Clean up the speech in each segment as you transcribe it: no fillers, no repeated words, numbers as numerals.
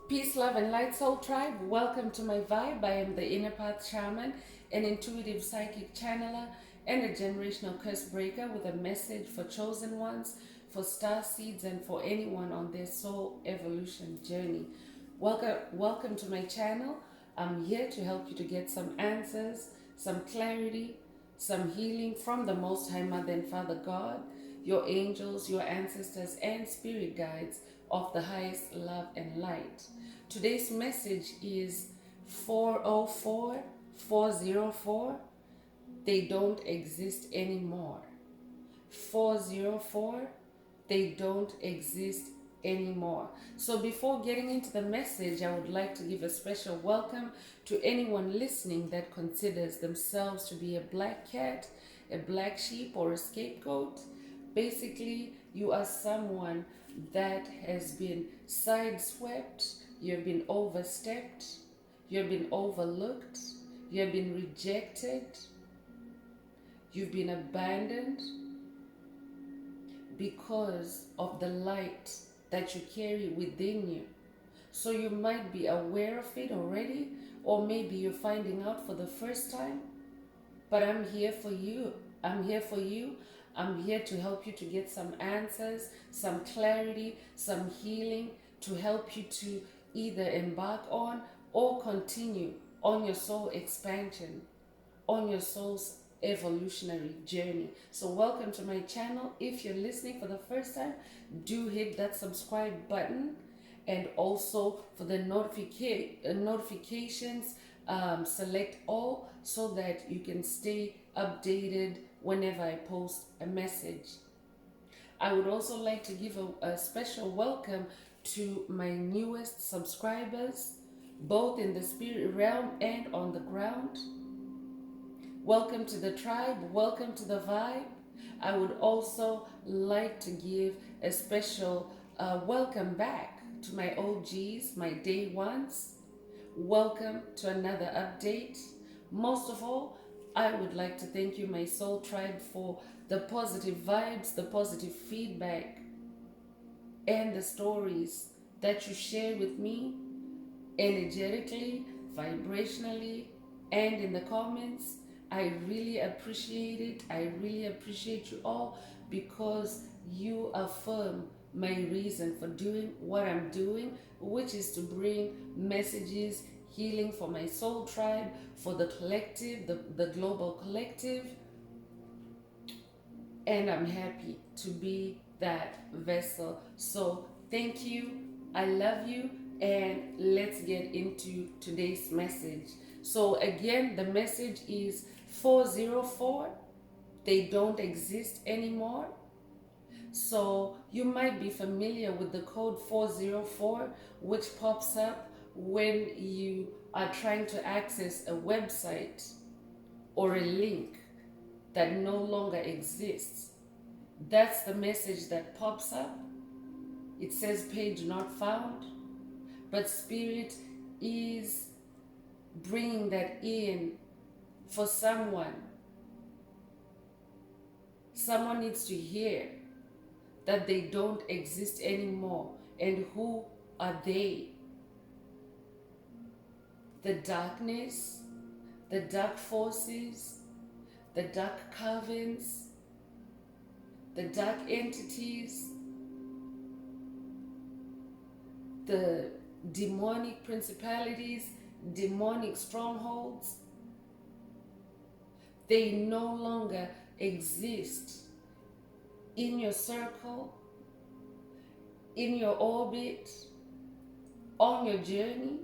Peace, love, and light, soul tribe. Welcome to my vibe. I am the inner path shaman, an intuitive psychic channeler, and a generational curse breaker with a message for chosen ones, for star seeds, and for anyone on their soul evolution journey. Welcome to my channel. I'm here to help you to get some answers, some clarity, some healing from the Most High Mother and Father God, your angels, your ancestors, and spirit guides of the highest love and light. Today's message is 404. They don't exist anymore. 404. They don't exist anymore. So before getting into the message, I would like to give a special welcome to anyone listening that considers themselves to be a black cat, a black sheep, or a scapegoat. Basically, you are someone that has been sideswept, you have been overstepped, you have been overlooked, you have been rejected, you've been abandoned because of the light that you carry within you. So you might be aware of it already, or maybe you're finding out for the first time, but I'm here for you. I'm here for you. I'm here to help you to get some answers, some clarity, some healing, to help you to either embark on or continue on your soul expansion, on your soul's evolutionary journey. So welcome to my channel. If you're listening for the first time, do hit that subscribe button, and also for the notifications, select all so that you can stay updated whenever I post a message. I would also like to give a special welcome to my newest subscribers, both in the spirit realm and on the ground. Welcome to the tribe, welcome to the vibe. I would also like to give a special welcome back to my OGs, my day ones. Welcome to another update. Most of all, I would like to thank you, my soul tribe, for the positive vibes, the positive feedback, and the stories that you share with me energetically, vibrationally, and in the comments. I really appreciate it. I really appreciate you all, because you affirm my reason for doing what I'm doing, which is to bring messages, healing for my soul tribe, for the collective, the global collective. And I'm happy to be that vessel. So thank you. I love you. And let's get into today's message. So again, the message is 404. They don't exist anymore. So you might be familiar with the code 404, which pops up when you are trying to access a website or a link that no longer exists. That's the message that pops up. It says page not found, but Spirit is bringing that in for someone. Someone needs to hear that they don't exist anymore. And who are they? The darkness, the dark forces, the dark covens, the dark entities, the demonic principalities, demonic strongholds. They no longer exist in your circle, in your orbit, on your journey.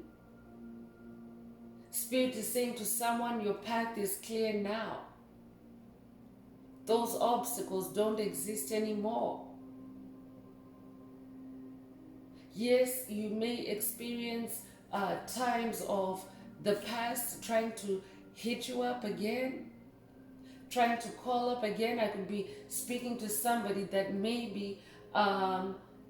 Spirit is saying to someone, your path is clear now. Those obstacles don't exist anymore. Yes, you may experience times of the past trying to hit you up again, trying to call up again. I could be speaking to somebody that maybe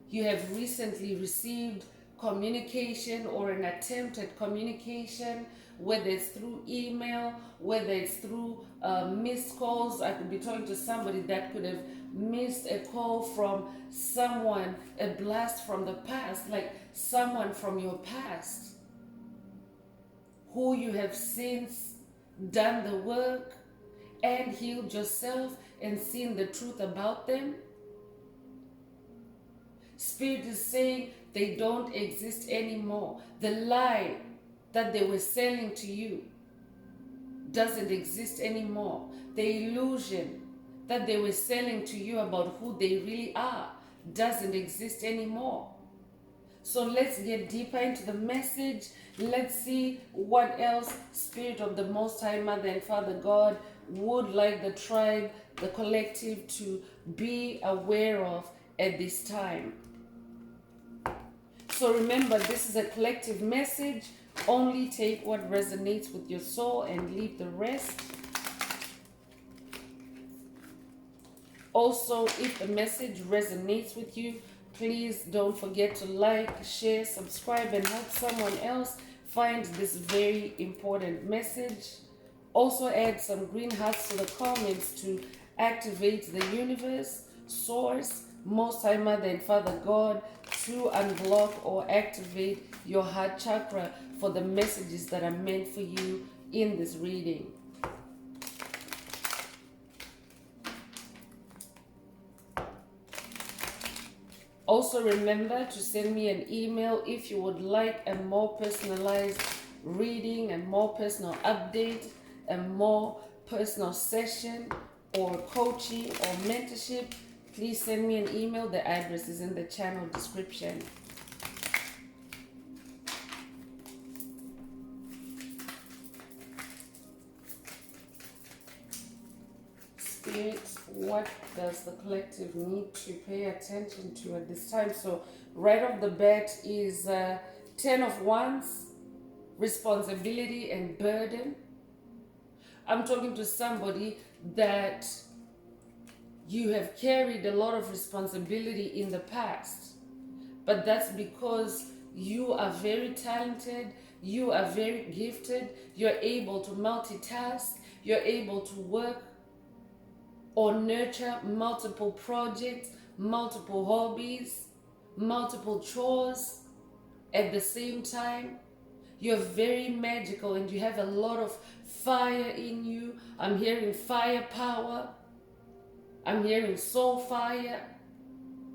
you have recently received communication or an attempt at communication whether it's through email, whether it's through missed calls. I could be talking to somebody that could have missed a call from someone, a blast from the past, like someone from your past who you have since done the work and healed yourself and seen the truth about them. Spirit is saying they don't exist anymore. The lie that they were selling to you doesn't exist anymore. The illusion that they were selling to you about who they really are doesn't exist anymore. So let's get deeper into the message. Let's see what else Spirit of the Most High Mother and Father God would like the tribe, the collective, to be aware of at this time. So remember, this is a collective message. Only take what resonates with your soul and leave the rest. Also, if the message resonates with you, please don't forget to like, share, subscribe, and help someone else find this very important message. Also add some green hearts to the comments to activate the universe, source, Most High Mother and Father God to unblock or activate your heart chakra for the messages that are meant for you in this reading. Also remember to send me an email if you would like a more personalized reading, a more personal update, a more personal session or coaching or mentorship. Please send me an email. The address is in the channel description. Spirit, what does the collective need to pay attention to at this time? So right off the bat is 10 of Wands, responsibility and burden. I'm talking to somebody that you have carried a lot of responsibility in the past, but that's because you are very talented, you are very gifted, you're able to multitask, you're able to work or nurture multiple projects, multiple hobbies, multiple chores at the same time. You're very magical and you have a lot of fire in you. I'm hearing firepower. I'm hearing soul fire.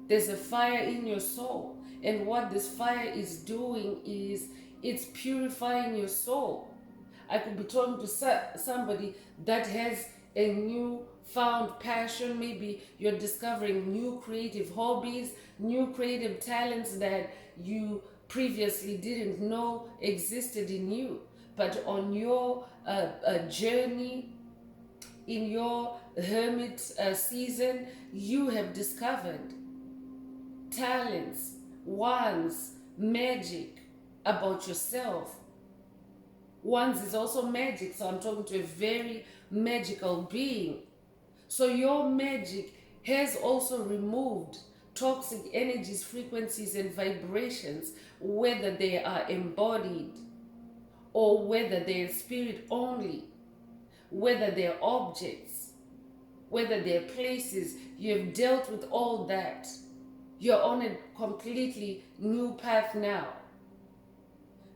There's a fire in your soul. And what this fire is doing is it's purifying your soul. I could be talking to somebody that has a new found passion. Maybe you're discovering new creative hobbies, new creative talents that you previously didn't know existed in you. But on your journey, in your hermit season, you have discovered talents, wands, magic about yourself. Wands is also magic, so I'm talking to a very magical being. So your magic has also removed toxic energies, frequencies, and vibrations, whether they are embodied or whether they are spirit only, whether they're objects, whether they're places. You have dealt with all that. You're on a completely new path now.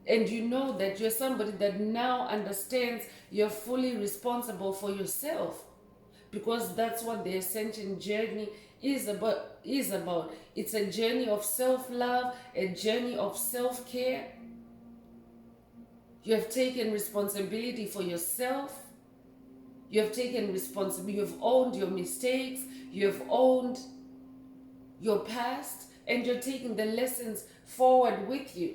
And you know that you're somebody that now understands you're fully responsible for yourself, because that's what the ascension journey is about. It's a journey of self-love, a journey of self-care. You have taken responsibility for yourself. You have taken responsibility. You have owned your mistakes. You have owned your past, and you're taking the lessons forward with you.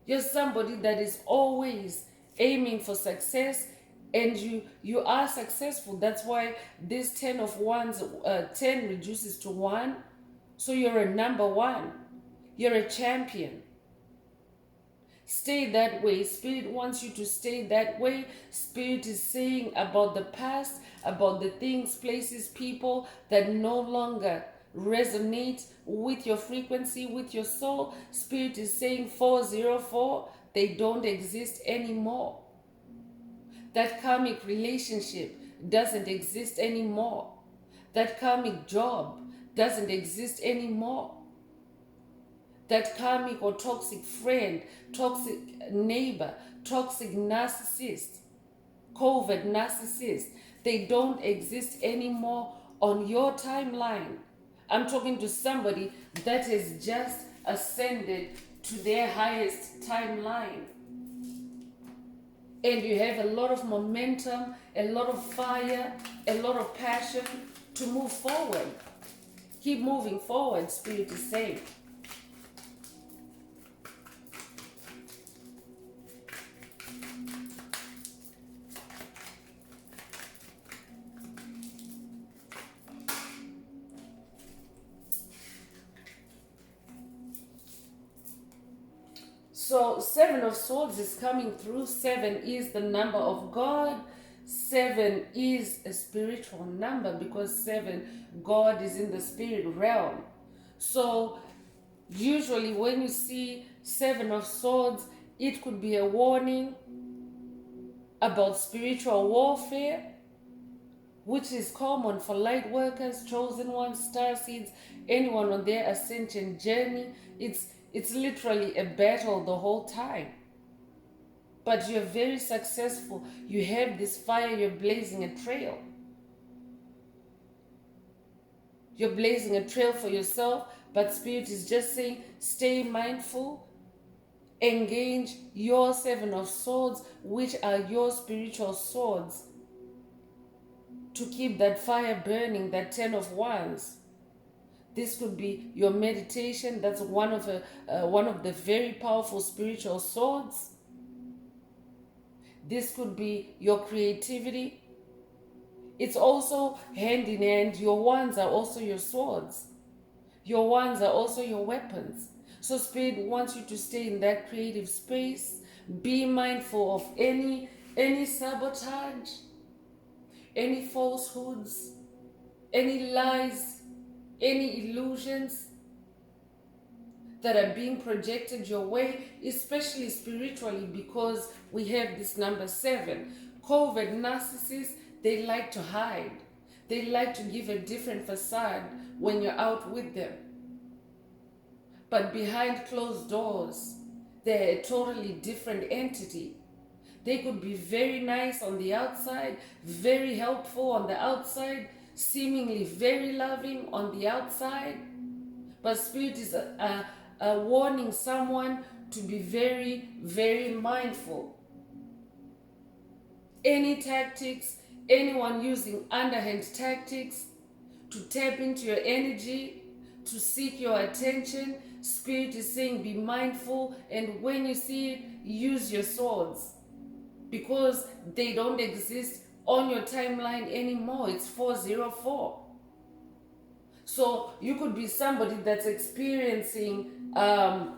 You're somebody that is always aiming for success, and you are successful. That's why this 10 of Wands, 10 reduces to 1. So you're a number 1. You're a champion. Stay that way. Spirit wants you to stay that way. Spirit is saying about the past, about the things, places, people that no longer resonate with your frequency, with your soul. Spirit is saying 404, they don't exist anymore. That karmic relationship doesn't exist anymore. That karmic job doesn't exist anymore. That karmic or toxic friend, toxic neighbor, toxic narcissist, covert narcissist, they don't exist anymore on your timeline. I'm talking to somebody that has just ascended to their highest timeline. And you have a lot of momentum, a lot of fire, a lot of passion to move forward. Keep moving forward, Spirit is saying. So 7 of Swords is coming through. 7 is the number of God. 7 is a spiritual number because 7, God is in the spirit realm. So usually when you see 7 of Swords, it could be a warning about spiritual warfare, which is common for light workers, chosen ones, star seeds, anyone on their ascension journey. It's literally a battle the whole time. But you're very successful. You have this fire, you're blazing a trail. You're blazing a trail for yourself, but Spirit is just saying, stay mindful, engage your 7 of Swords, which are your spiritual swords, to keep that fire burning, that 10 of Wands. This could be your meditation. That's one of the very powerful spiritual swords. This could be your creativity. It's also hand in hand. Your wands are also your swords. Your wands are also your weapons. So Spirit wants you to stay in that creative space. Be mindful of any sabotage, any falsehoods, any lies, any illusions that are being projected your way, especially spiritually, because we have this number 7. Covert narcissists, they like to hide. They like to give a different facade when you're out with them. But behind closed doors, they're a totally different entity. They could be very nice on the outside, very helpful on the outside, seemingly very loving on the outside, but Spirit is warning someone to be very, very mindful. Any tactics, anyone using underhand tactics to tap into your energy, to seek your attention, Spirit is saying be mindful, and when you see it, use your swords, because they don't exist on your timeline anymore. It's 404. So you could be somebody that's experiencing the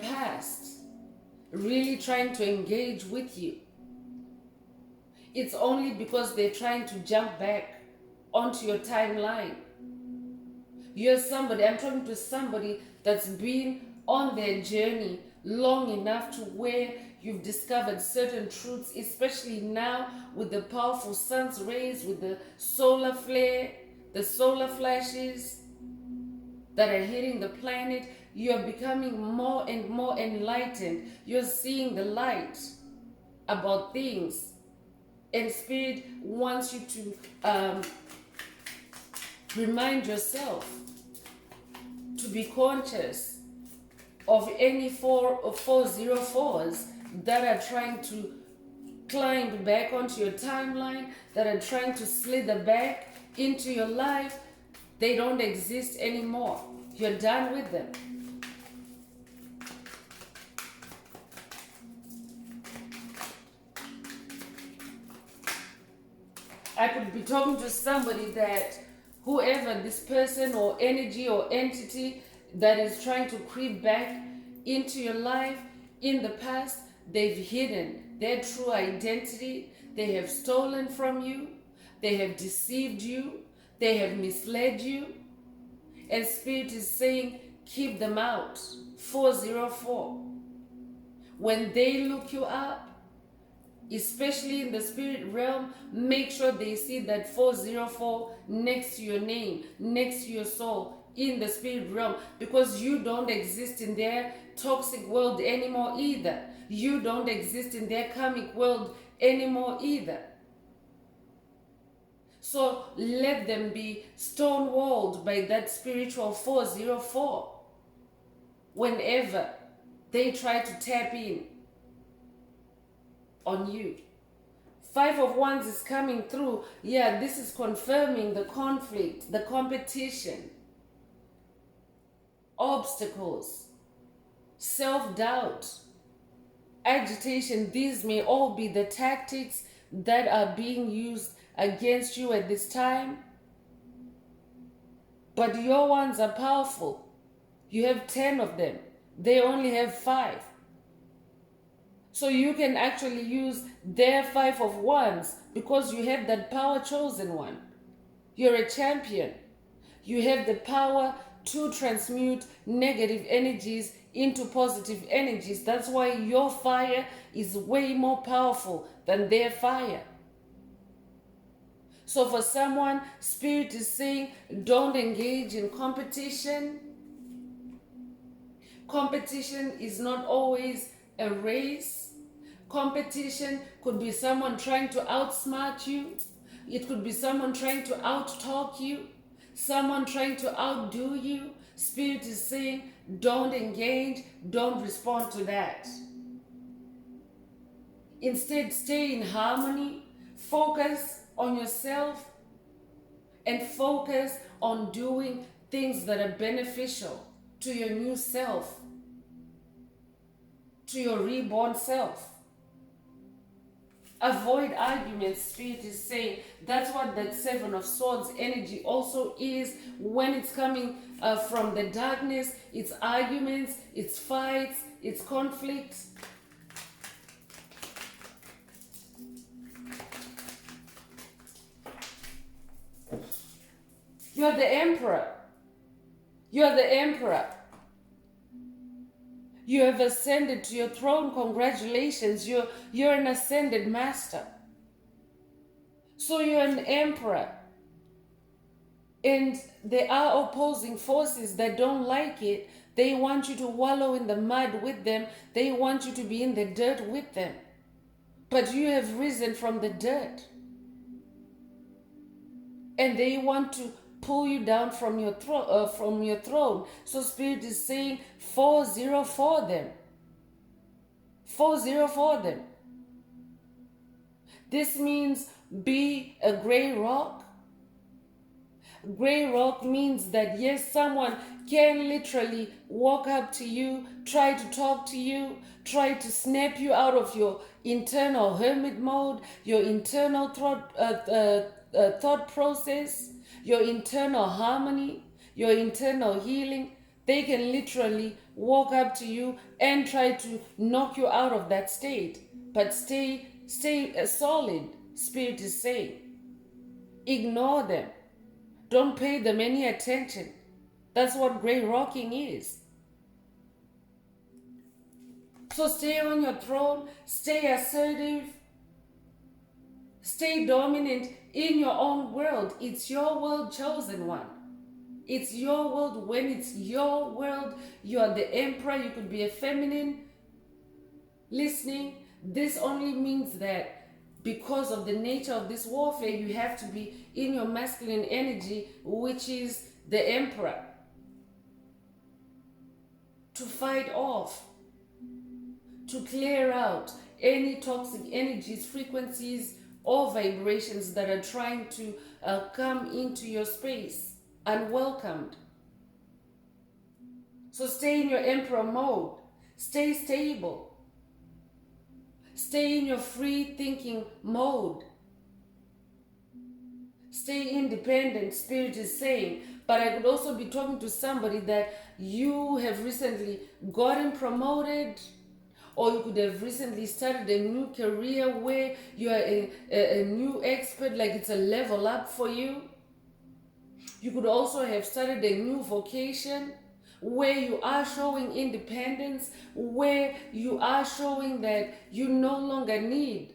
past really trying to engage with you. It's only because they're trying to jump back onto your timeline. I'm talking to somebody that's been on their journey long enough to where you've discovered certain truths, especially now with the powerful sun's rays, with the solar flare, the solar flashes that are hitting the planet. You're becoming more and more enlightened. You're seeing the light about things. And Spirit wants you to remind yourself to be conscious of any 404s that are trying to climb back onto your timeline, that are trying to slither back into your life. They don't exist anymore. You're done with them. I could be talking to somebody that whoever this person or energy or entity that is trying to creep back into your life in the past, they've hidden their true identity. They have stolen from you. They have deceived you. They have misled you. And Spirit is saying, keep them out. 404. when they look you up, especially in the spirit realm, make sure they see that 404 next to your name, next to your soul in the spirit realm, because you don't exist in their toxic world anymore either. You don't exist in their karmic world anymore either. So let them be stonewalled by that spiritual 404 whenever they try to tap in on you. 5 of Wands is coming through. Yeah, this is confirming the conflict, the competition, obstacles, self-doubt, agitation. These may all be the tactics that are being used against you at this time. But your ones are powerful. You have 10 of them. They only have 5. So you can actually use their 5 of Wands because you have that power chosen one. You're a champion. You have the power to transmute negative energies into positive energies. That's why your fire is way more powerful than their fire. So for someone, Spirit is saying, don't engage in competition. Competition is not always a race. Competition could be someone trying to outsmart you. It could be someone trying to out-talk you. Someone trying to outdo you. Spirit is saying, don't engage, don't respond to that. Instead, stay in harmony, focus on yourself, and focus on doing things that are beneficial to your new self, to your reborn self. Avoid arguments, Spirit is saying. That's what that 7 of Swords energy also is. When it's coming from the darkness, it's arguments, it's fights, it's conflict. You're the Emperor. You're the Emperor. You have ascended to your throne. Congratulations. You're an ascended master. So you're an emperor. And there are opposing forces that don't like it. They want you to wallow in the mud with them. They want you to be in the dirt with them. But you have risen from the dirt. And they want to pull you down from your throne. So Spirit is saying 404 them. 404 them. This means be a gray rock. Gray rock means that yes, someone can literally walk up to you, try to talk to you, try to snap you out of your internal hermit mode, your internal thought process, your internal harmony, your internal healing. They can literally walk up to you and try to knock you out of that state. But stay solid, Spirit is saying. Ignore them. Don't pay them any attention. That's what gray rocking is. So stay on your throne, stay assertive, stay dominant in your own world. It's your world, chosen one. It's your world. When it's your world, you are the emperor. You could be a feminine listening. This only means that because of the nature of this warfare, you have to be in your masculine energy, which is the emperor, to fight off, to clear out any toxic energies, frequencies, or vibrations that are trying to come into your space unwelcomed. So stay in your emperor mode. Stay stable. Stay in your free thinking mode. Stay independent, Spirit is saying. But I could also be talking to somebody that you have recently gotten promoted, or you could have recently started a new career where you are a new expert, like it's a level up for you. You could also have started a new vocation where you are showing independence, where you are showing that you no longer need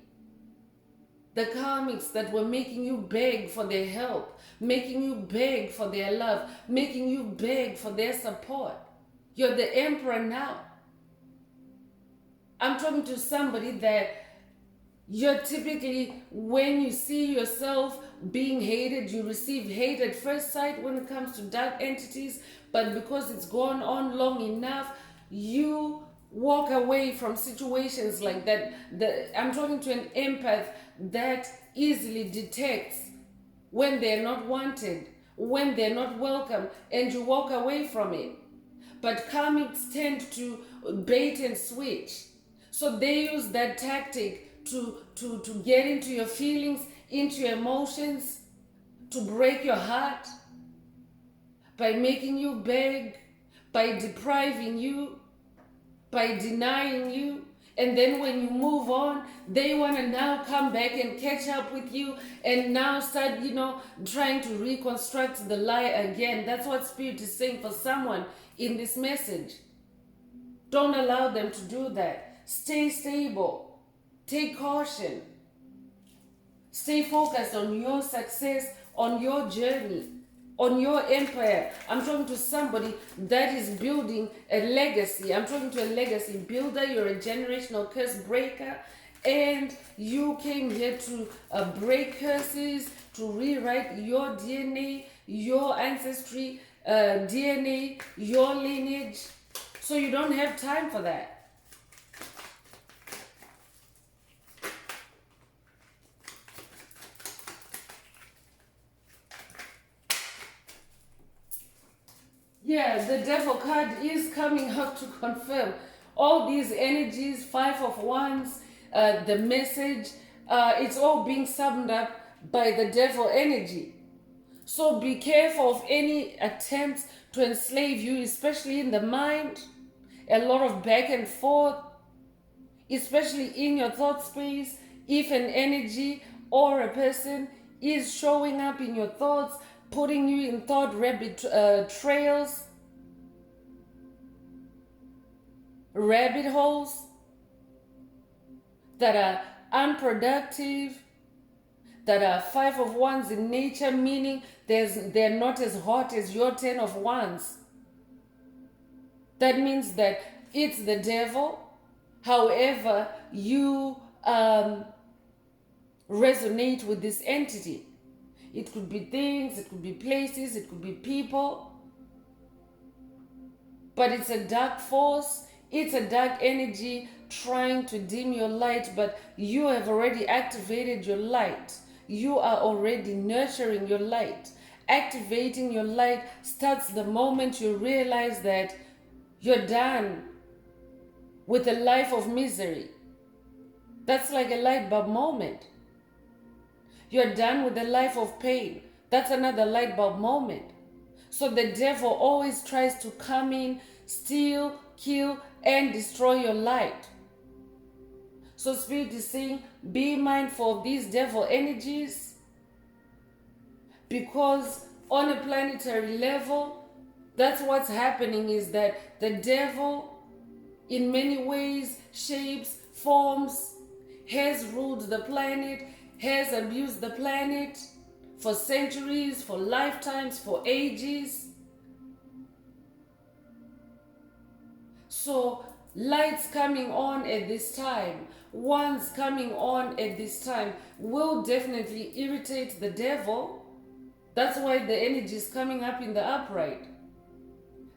the karmics that were making you beg for their help, making you beg for their love, making you beg for their support. You're the emperor now. I'm talking to somebody that you're typically, when you see yourself being hated, you receive hate at first sight when it comes to dark entities, but because it's gone on long enough, you walk away from situations like that. I'm talking to an empath that easily detects when they're not wanted, when they're not welcome, and you walk away from it. But karmics tend to bait and switch. So they use that tactic to get into your feelings, into your emotions, to break your heart by making you beg, by depriving you, by denying you. And then when you move on, they want to now come back and catch up with you and now start, trying to reconstruct the lie again. That's what Spirit is saying for someone in this message. Don't allow them to do that. Stay stable. Take caution. Stay focused on your success, on your journey, on your empire. I'm talking to somebody that is building a legacy. I'm talking to a legacy builder. You're a generational curse breaker, and you came here to break curses, to rewrite your DNA, your ancestry DNA, your lineage. So you don't have time for that. Yeah, the devil card is coming up to confirm all these energies, 5 of Wands, the message, it's all being summed up by the devil energy. So be careful of any attempts to enslave you, especially in the mind. A lot of back and forth, especially in your thought space. If an energy or a person is showing up in your thoughts, putting you in thought rabbit trails, rabbit holes that are unproductive, that are 5 of Wands in nature, meaning they're not as hot as your 10 of Wands. That means that it's the devil. However, you resonate with this entity. It could be things, it could be places, it could be people. But it's a dark force, it's a dark energy trying to dim your light, but you have already activated your light. You are already nurturing your light. Activating your light starts the moment you realize that you're done with a life of misery. That's like a light bulb moment. You're done with a life of pain. That's another light bulb moment. So the devil always tries to come in, steal, kill, and destroy your light. So Spirit is saying, be mindful of these devil energies, because on a planetary level, that's what's happening, is that the devil, in many ways, shapes, forms, has ruled the planet, has abused the planet for centuries, for lifetimes, for ages. So lights coming on at this time, ones coming on at this time, will definitely irritate the devil. That's why the energy is coming up in the upright.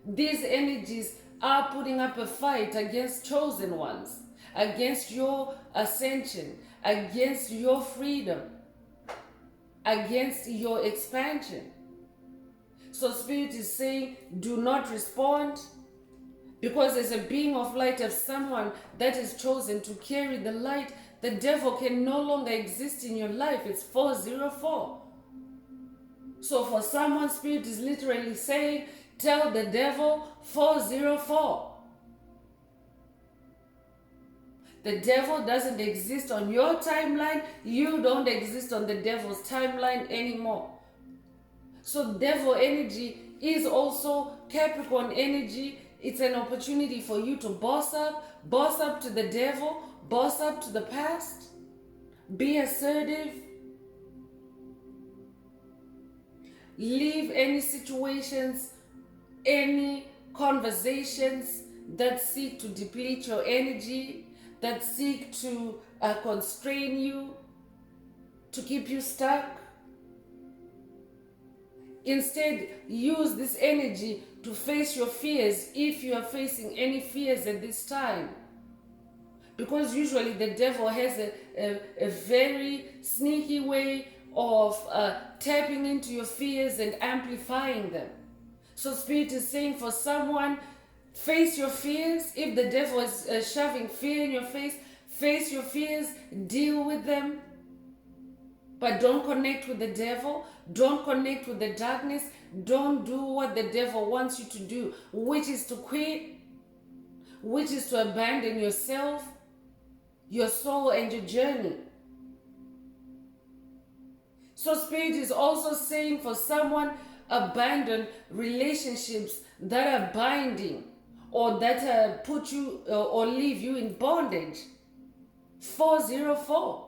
These energies are putting up a fight against chosen ones, against your ascension, against your freedom, against your expansion. So Spirit is saying, do not respond, because as a being of light, of someone that is chosen to carry the light, the devil can no longer exist in your life. It's 404. So for someone, Spirit is literally saying, tell the devil 404. The devil doesn't exist on your timeline. You don't exist on the devil's timeline anymore. So devil energy is also Capricorn energy. It's an opportunity for you to boss up to the devil, boss up to the past, be assertive, leave any situations, any conversations that seek to deplete your energy, that seek to constrain you, to keep you stuck. Instead, use this energy to face your fears if you are facing any fears at this time. Because usually the devil has a very sneaky way of tapping into your fears and amplifying them. So Spirit is saying for someone, face your fears. If the devil is shoving fear in your face your fears, deal with them. But don't connect with the devil. Don't connect with the darkness. Don't do what the devil wants you to do, which is to quit, which is to abandon yourself, your soul, and your journey. So Spirit is also saying for someone, abandon relationships that are binding or that put you or leave you in bondage. 404.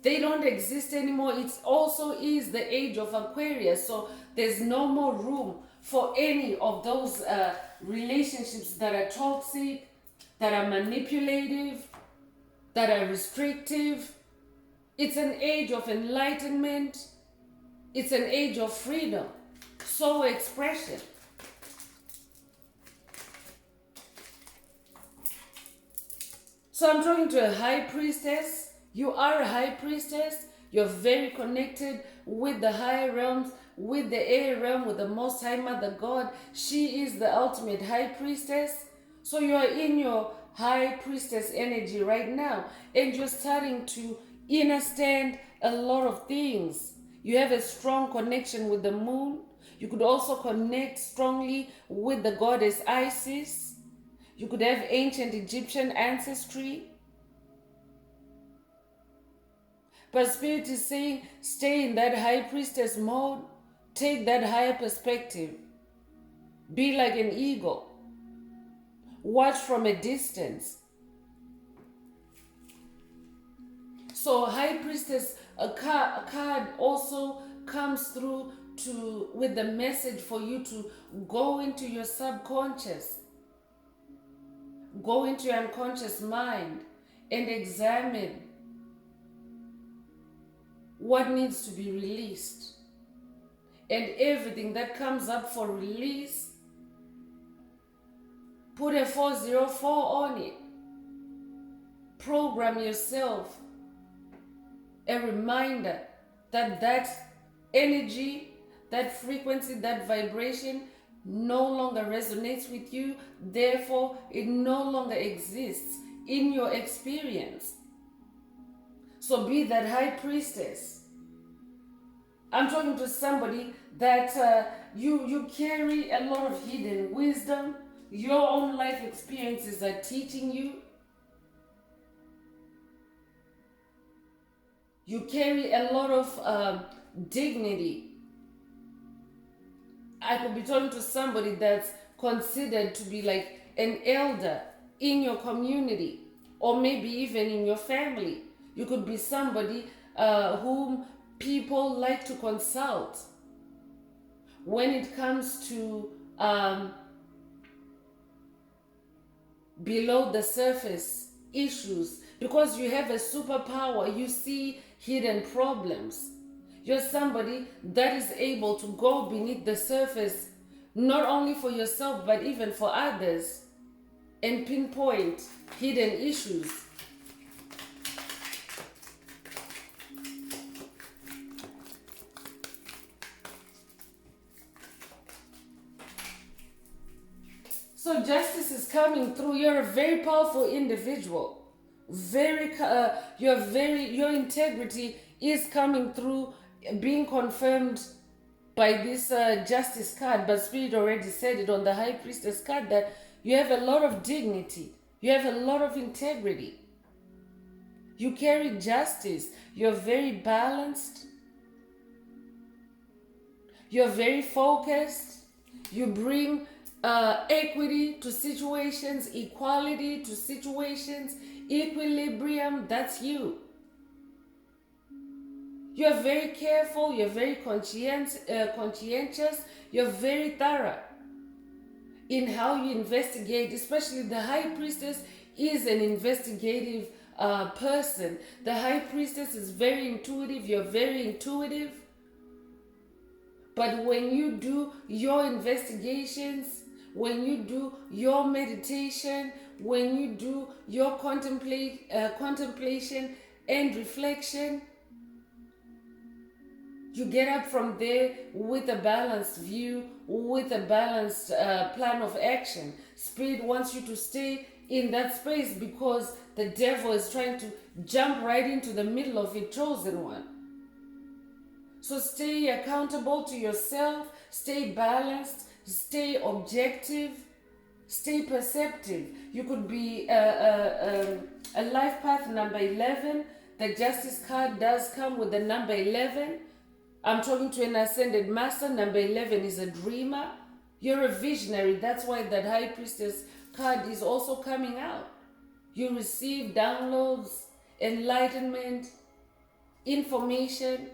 They don't exist anymore. It also is the age of Aquarius. So there's no more room for any of those relationships that are toxic, that are manipulative, that are restrictive. It's an age of enlightenment. It's an age of freedom, soul expression. So I'm talking to a high priestess. You are a high priestess. You're very connected with the higher realms, with the air realm, with the Most High Mother God. She is the ultimate high priestess. So you are in your high priestess energy right now, and you're starting to understand a lot of things. You have a strong connection with the moon. You could also connect strongly with the goddess Isis. You could have ancient Egyptian ancestry. But Spirit is saying, stay in that high priestess mode. Take that higher perspective. Be like an eagle. Watch from a distance. So high priestess, a card also comes through with the message for you to go into your subconscious. Go into your unconscious mind and examine what needs to be released. And everything that comes up for release, put a 404 on it. Program yourself a reminder that that energy, that frequency, that vibration no longer resonates with you. Therefore, it no longer exists in your experience. So be that high priestess. I'm talking to somebody that you carry a lot of hidden wisdom. Your own life experiences are teaching you. You carry a lot of dignity. I could be talking to somebody that's considered to be like an elder in your community, or maybe even in your family. You could be somebody whom people like to consult when it comes to below the surface issues, because you have a superpower. You see hidden problems. You're somebody that is able to go beneath the surface, not only for yourself but even for others, and pinpoint hidden issues. So justice is coming through. You're a very powerful individual. Your integrity is coming through, being confirmed by this justice card. But Spirit already said it on the High Priestess card that you have a lot of dignity. You have a lot of integrity. You carry justice. You're very balanced. You're very focused. You bring equity to situations, equality to situations, equilibrium. That's you. You're very careful. You're very conscientious. You're very thorough in how you investigate. Especially the high priestess is an investigative person. The high priestess is very intuitive. You're very intuitive. But when you do your investigations, when you do your meditation, when you do your contemplation and reflection, you get up from there with a balanced view, with a balanced plan of action. Spirit wants you to stay in that space because the devil is trying to jump right into the middle of your chosen one. So stay accountable to yourself, stay balanced, stay objective, stay perceptive. You could be a life path number 11. The justice card does come with the number 11. I'm talking to an ascended master. Number 11 is a dreamer. You're a visionary. That's why that high priestess card is also coming out. You receive downloads, enlightenment, information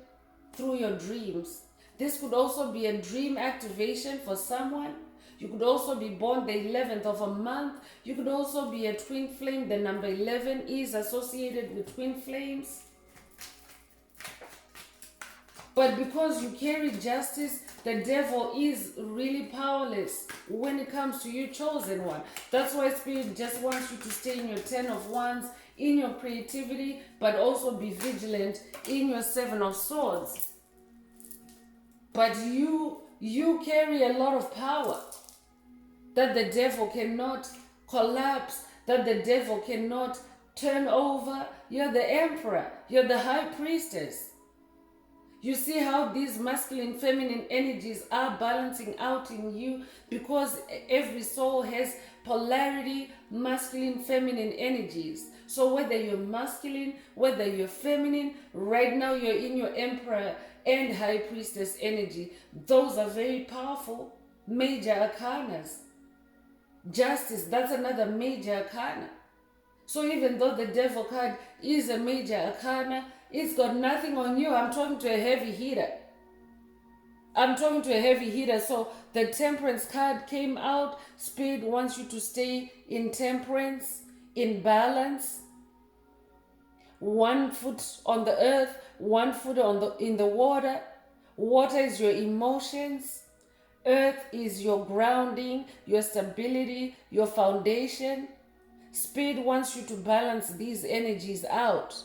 through your dreams. This could also be a dream activation for someone. You could also be born the 11th of a month. You could also be a twin flame. The number 11 is associated with twin flames. But because you carry justice, the devil is really powerless when it comes to your chosen one. That's why Spirit just wants you to stay in your 10 of Wands, in your creativity, but also be vigilant in your 7 of Swords. But you carry a lot of power that the devil cannot collapse, that the devil cannot turn over. You're the emperor. You're the high priestess. You see how these masculine, feminine energies are balancing out in you because every soul has polarity, masculine, feminine energies. So whether you're masculine, whether you're feminine, right now you're in your emperor and high priestess energy. Those are very powerful major arcanas. Justice, that's another major arcana. So even though the devil card is a major arcana, it's got nothing on you. I'm talking to a heavy hitter. So the temperance card came out. Spirit wants you to stay in temperance, in balance. 1 foot on the earth, 1 foot in the water. Water is your emotions. Earth is your grounding, your stability, your foundation. Spirit wants you to balance these energies out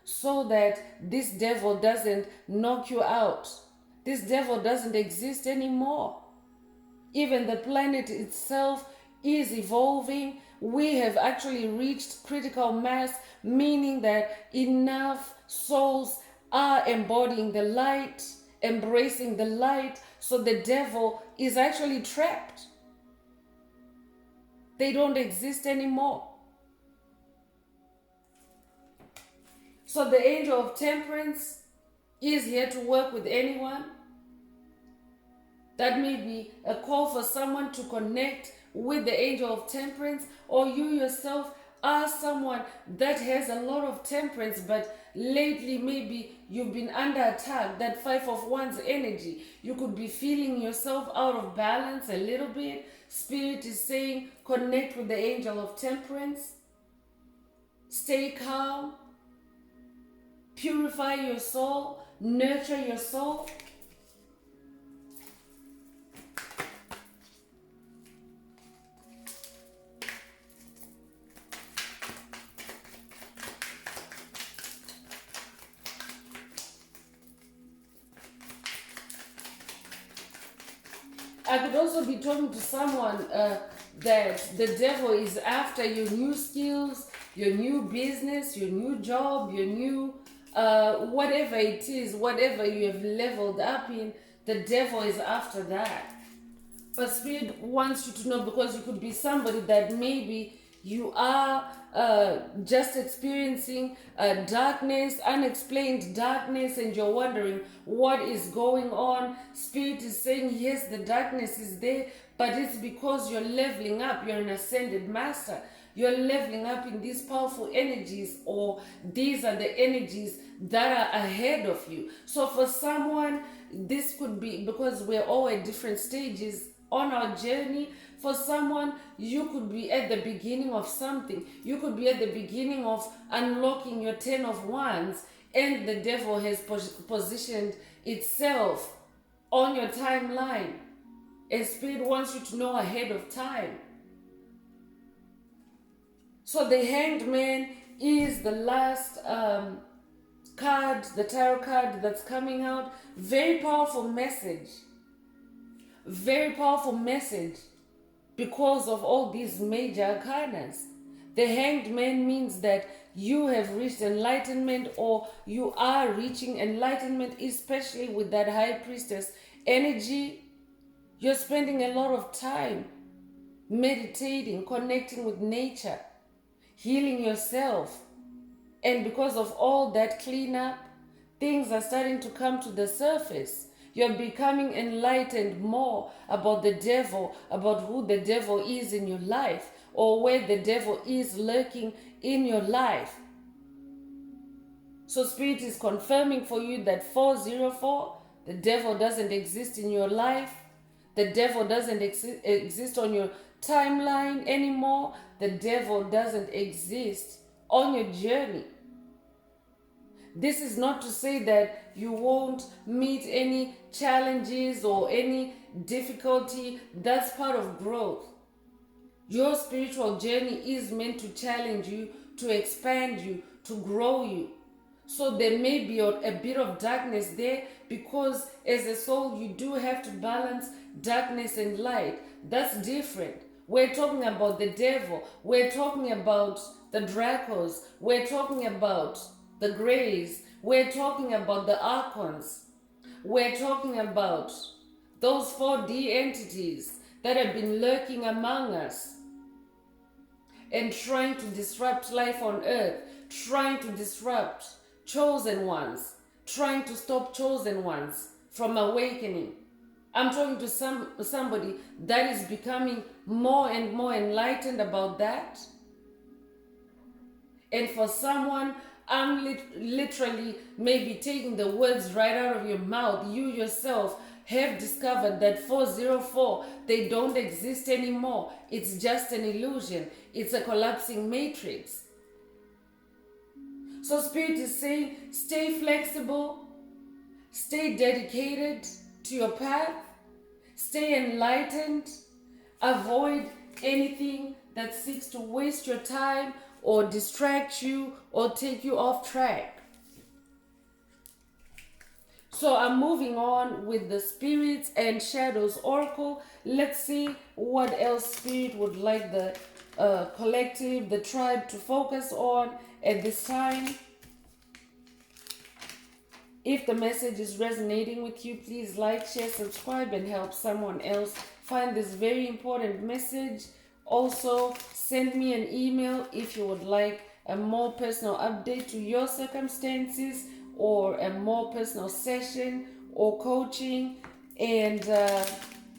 so that this devil doesn't knock you out. This devil doesn't exist anymore. Even the planet itself is evolving. We have actually reached critical mass, meaning that enough souls are embodying the light, embracing the light, so the devil is actually trapped. They don't exist anymore. So the angel of temperance is here to work with anyone. That may be a call for someone to connect with the angel of temperance, or you yourself are someone that has a lot of temperance, but lately maybe you've been under attack, that 5 of Wands energy. You could be feeling yourself out of balance a little bit. Spirit is saying connect with the angel of temperance. Stay calm. Purify your soul. Nurture your soul. I could also be talking to someone that the devil is after your new skills, your new business, your new job, your new whatever it is, whatever you have leveled up in, the devil is after that. But Spirit wants you to know, because you could be somebody that maybe you are just experiencing darkness, unexplained darkness, and you're wondering what is going on, Spirit is saying, yes, the darkness is there, but it's because you're leveling up. You're an ascended master. You're leveling up in these powerful energies, or these are the energies that are ahead of you. So for someone, this could be because we're all at different stages on our journey. For someone, you could be at the beginning of something. You could be at the beginning of unlocking your 10 of Wands, and the devil has positioned itself on your timeline. And Spirit wants you to know ahead of time. So the Hanged Man is the last card, the tarot card that's coming out. Very powerful message. Very powerful message because of all these major arcanas. The Hanged Man means that you have reached enlightenment, or you are reaching enlightenment, especially with that High Priestess energy. You're spending a lot of time meditating, connecting with nature, healing yourself. And because of all that cleanup, things are starting to come to the surface. You're becoming enlightened more about the devil, about who the devil is in your life, or where the devil is lurking in your life. So Spirit is confirming for you that 404, the devil doesn't exist in your life. The devil doesn't exist on your timeline anymore. The devil doesn't exist on your journey. This is not to say that you won't meet any challenges or any difficulty. That's part of growth. Your spiritual journey is meant to challenge you, to expand you, to grow you. So there may be a bit of darkness there, because as a soul you do have to balance darkness and light. That's different. We're talking about the devil. We're talking about the Dracos. We're talking about the Greys. We're talking about the Archons. We're talking about those 4D entities that have been lurking among us and trying to disrupt life on earth, trying to disrupt chosen ones, trying to stop chosen ones from awakening. I'm talking to somebody that is becoming more and more enlightened about that. And for someone, I'm literally maybe taking the words right out of your mouth. You yourself have discovered that 404, they don't exist anymore. It's just an illusion. It's a collapsing matrix. So Spirit is saying, stay flexible, stay dedicated to your path, stay enlightened, avoid anything that seeks to waste your time or distract you or take you off track. So I'm moving on with the Spirits and Shadows Oracle. Let's see what else Spirit would like the collective, the tribe to focus on at this time. If the message is resonating with you, please like, share, subscribe, and help someone else find this very important message. Also, send me an email if you would like a more personal update to your circumstances, or a more personal session or coaching, and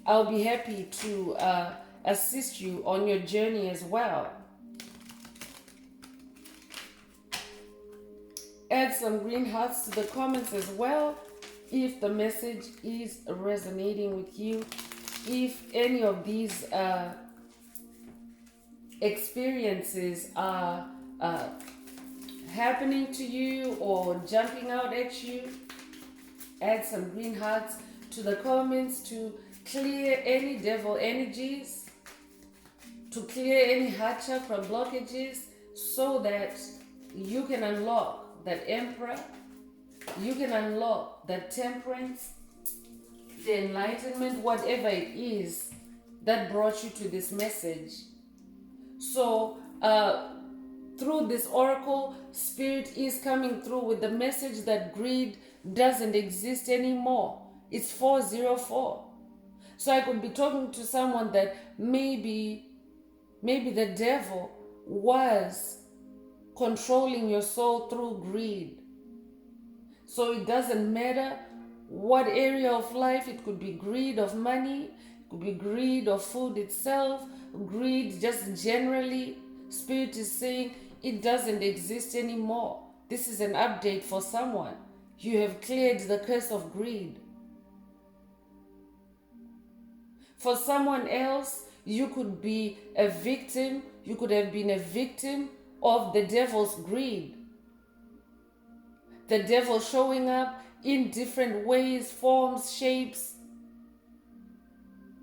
I'll be happy to assist you on your journey as well. Add some green hearts to the comments as well if the message is resonating with you. If any of these experiences are happening to you or jumping out at you, add some green hearts to the comments to clear any devil energies, to clear any heart chakra blockages, so that you can unlock that Emperor, you can unlock that Temperance, the enlightenment, whatever it is that brought you to this message. So through this oracle, Spirit is coming through with the message that greed doesn't exist anymore. It's 404. So I could be talking to someone that maybe the devil was controlling your soul through greed. So it doesn't matter what area of life, it could be greed of money, it could be greed of food itself, greed just generally. Spirit is saying it doesn't exist anymore. This is an update for someone. You have cleared the curse of greed. For someone else, you could be a victim, you could have been a victim of the devil's greed. The devil showing up in different ways, forms, shapes,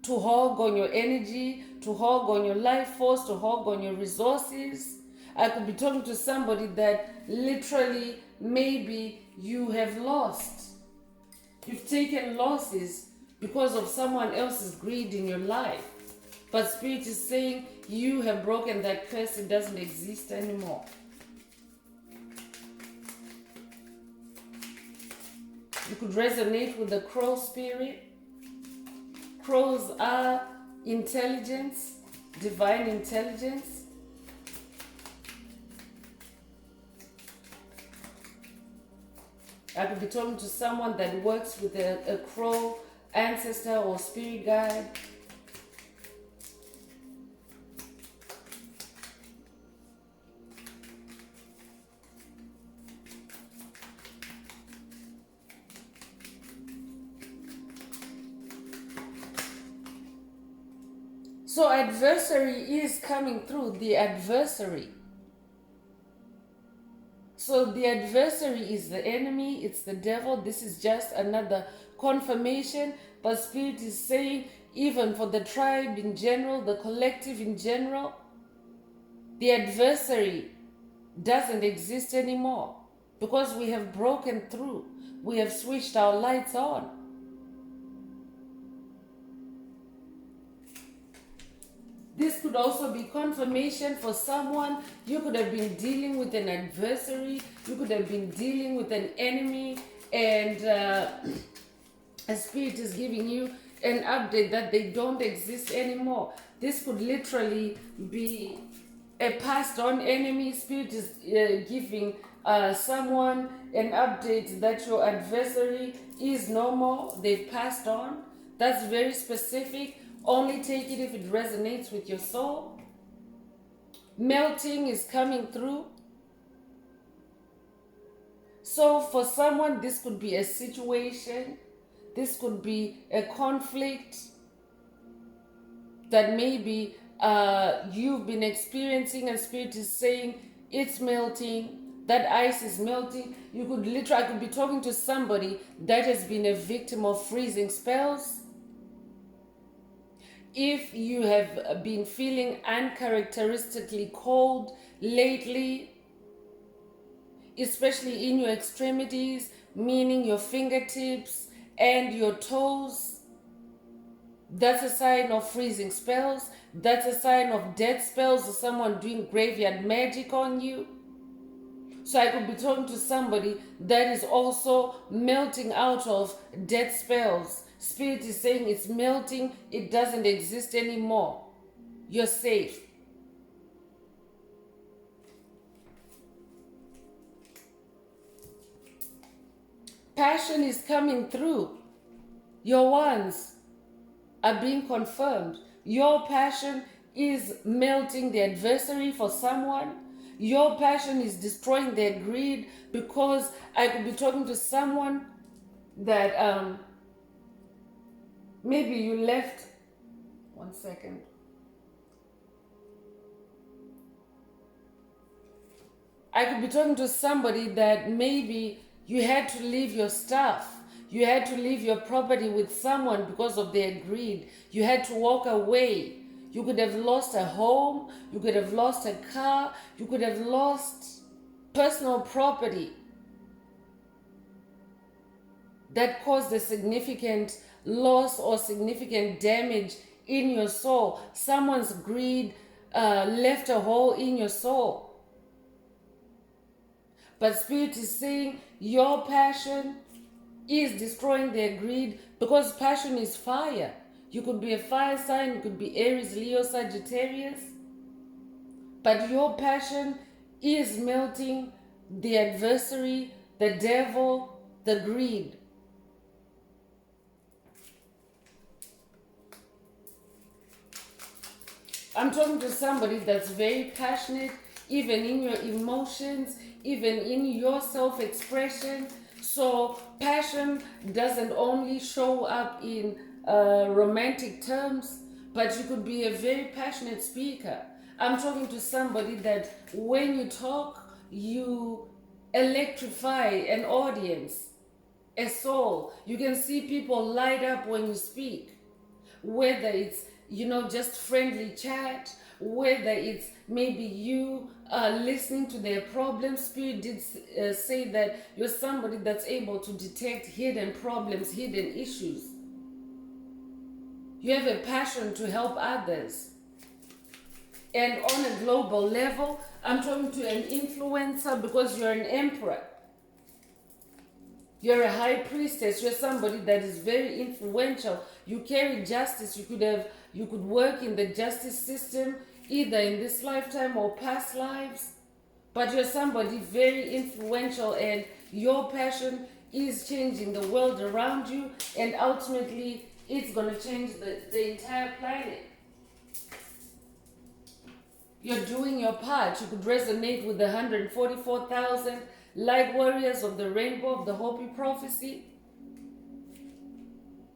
to hog on your energy, to hog on your life force, to hog on your resources. I could be talking to somebody that literally maybe you have lost. You've taken losses because of someone else's greed in your life. But Spirit is saying you have broken that curse. It doesn't exist anymore. You could resonate with the crow spirit. Crows are intelligence, divine intelligence. I could be talking to someone that works with a crow ancestor or spirit guide. So adversary is coming through, the adversary. So the adversary is the enemy, it's the devil. This is just another confirmation. But Spirit is saying, even for the tribe in general, the collective in general, the adversary doesn't exist anymore because we have broken through. We have switched our lights on. This could also be confirmation for someone. You could have been dealing with an adversary. You could have been dealing with an enemy. And a spirit is giving you an update that they don't exist anymore. This could literally be a passed on enemy. Spirit is giving someone an update that your adversary is no more. They've passed on. That's very specific. Only take it if it resonates with your soul. Melting is coming through. So for someone, this could be a situation. This could be a conflict that maybe you've been experiencing, and Spirit is saying it's melting. That ice is melting. You could literally, I could be talking to somebody that has been a victim of freezing spells. If you have been feeling uncharacteristically cold lately, especially in your extremities, meaning your fingertips and your toes, that's a sign of freezing spells. That's a sign of death spells or someone doing graveyard magic on you. So I could be talking to somebody that is also melting out of death spells. Spirit is saying it's melting. It doesn't exist anymore. You're safe. Passion is coming through. Your ones are being confirmed. Your passion is melting the adversary for someone. Your passion is destroying their greed, because I could be talking to someone that maybe you left. 1 second. I could be talking to somebody that maybe you had to leave your stuff. You had to leave your property with someone because of their greed. You had to walk away. You could have lost a home. You could have lost a car. You could have lost personal property that caused a significant loss or significant damage in your soul. Someone's greed left a hole in your soul. But Spirit is saying your passion is destroying their greed, because passion is fire. You could be a fire sign, you could be Aries, Leo, Sagittarius. But your passion is melting the adversary, the devil, the greed. I'm talking to somebody that's very passionate, even in your emotions, even in your self expression. So, passion doesn't only show up in romantic terms, but you could be a very passionate speaker. I'm talking to somebody that when you talk, you electrify an audience, a soul. You can see people light up when you speak, whether it's just friendly chat, whether it's maybe you listening to their problems. Spirit did say that you're somebody that's able to detect hidden problems, hidden issues. You have a passion to help others. And on a global level, I'm talking to an influencer because you're an emperor. You're a high priestess. You're somebody that is very influential. You carry justice. You could work in the justice system either in this lifetime or past lives. But you're somebody very influential, and your passion is changing the world around you, and ultimately it's going to change the entire planet. You're doing your part. You could resonate with the 144,000 light warriors of the rainbow of the Hopi prophecy.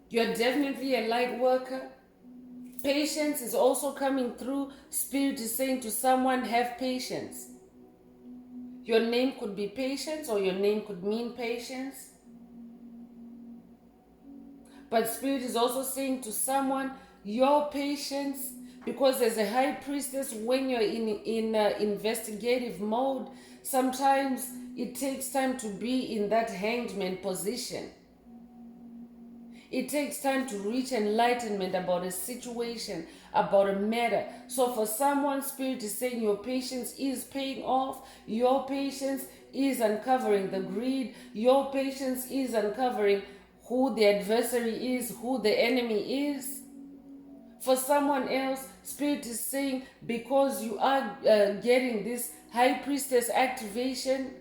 You're definitely a light worker. Patience is also coming through. Spirit is saying to someone, have patience. Your name could be patience, or your name could mean patience. But Spirit is also saying to someone, your patience, because as a high priestess, when you're in investigative mode, sometimes it takes time to be in that hanged man position. It takes time to reach enlightenment about a situation, about a matter. So for someone, Spirit is saying your patience is paying off. Your patience is uncovering the greed. Your patience is uncovering who the adversary is, who the enemy is. For someone else, Spirit is saying because you are getting this high priestess activation,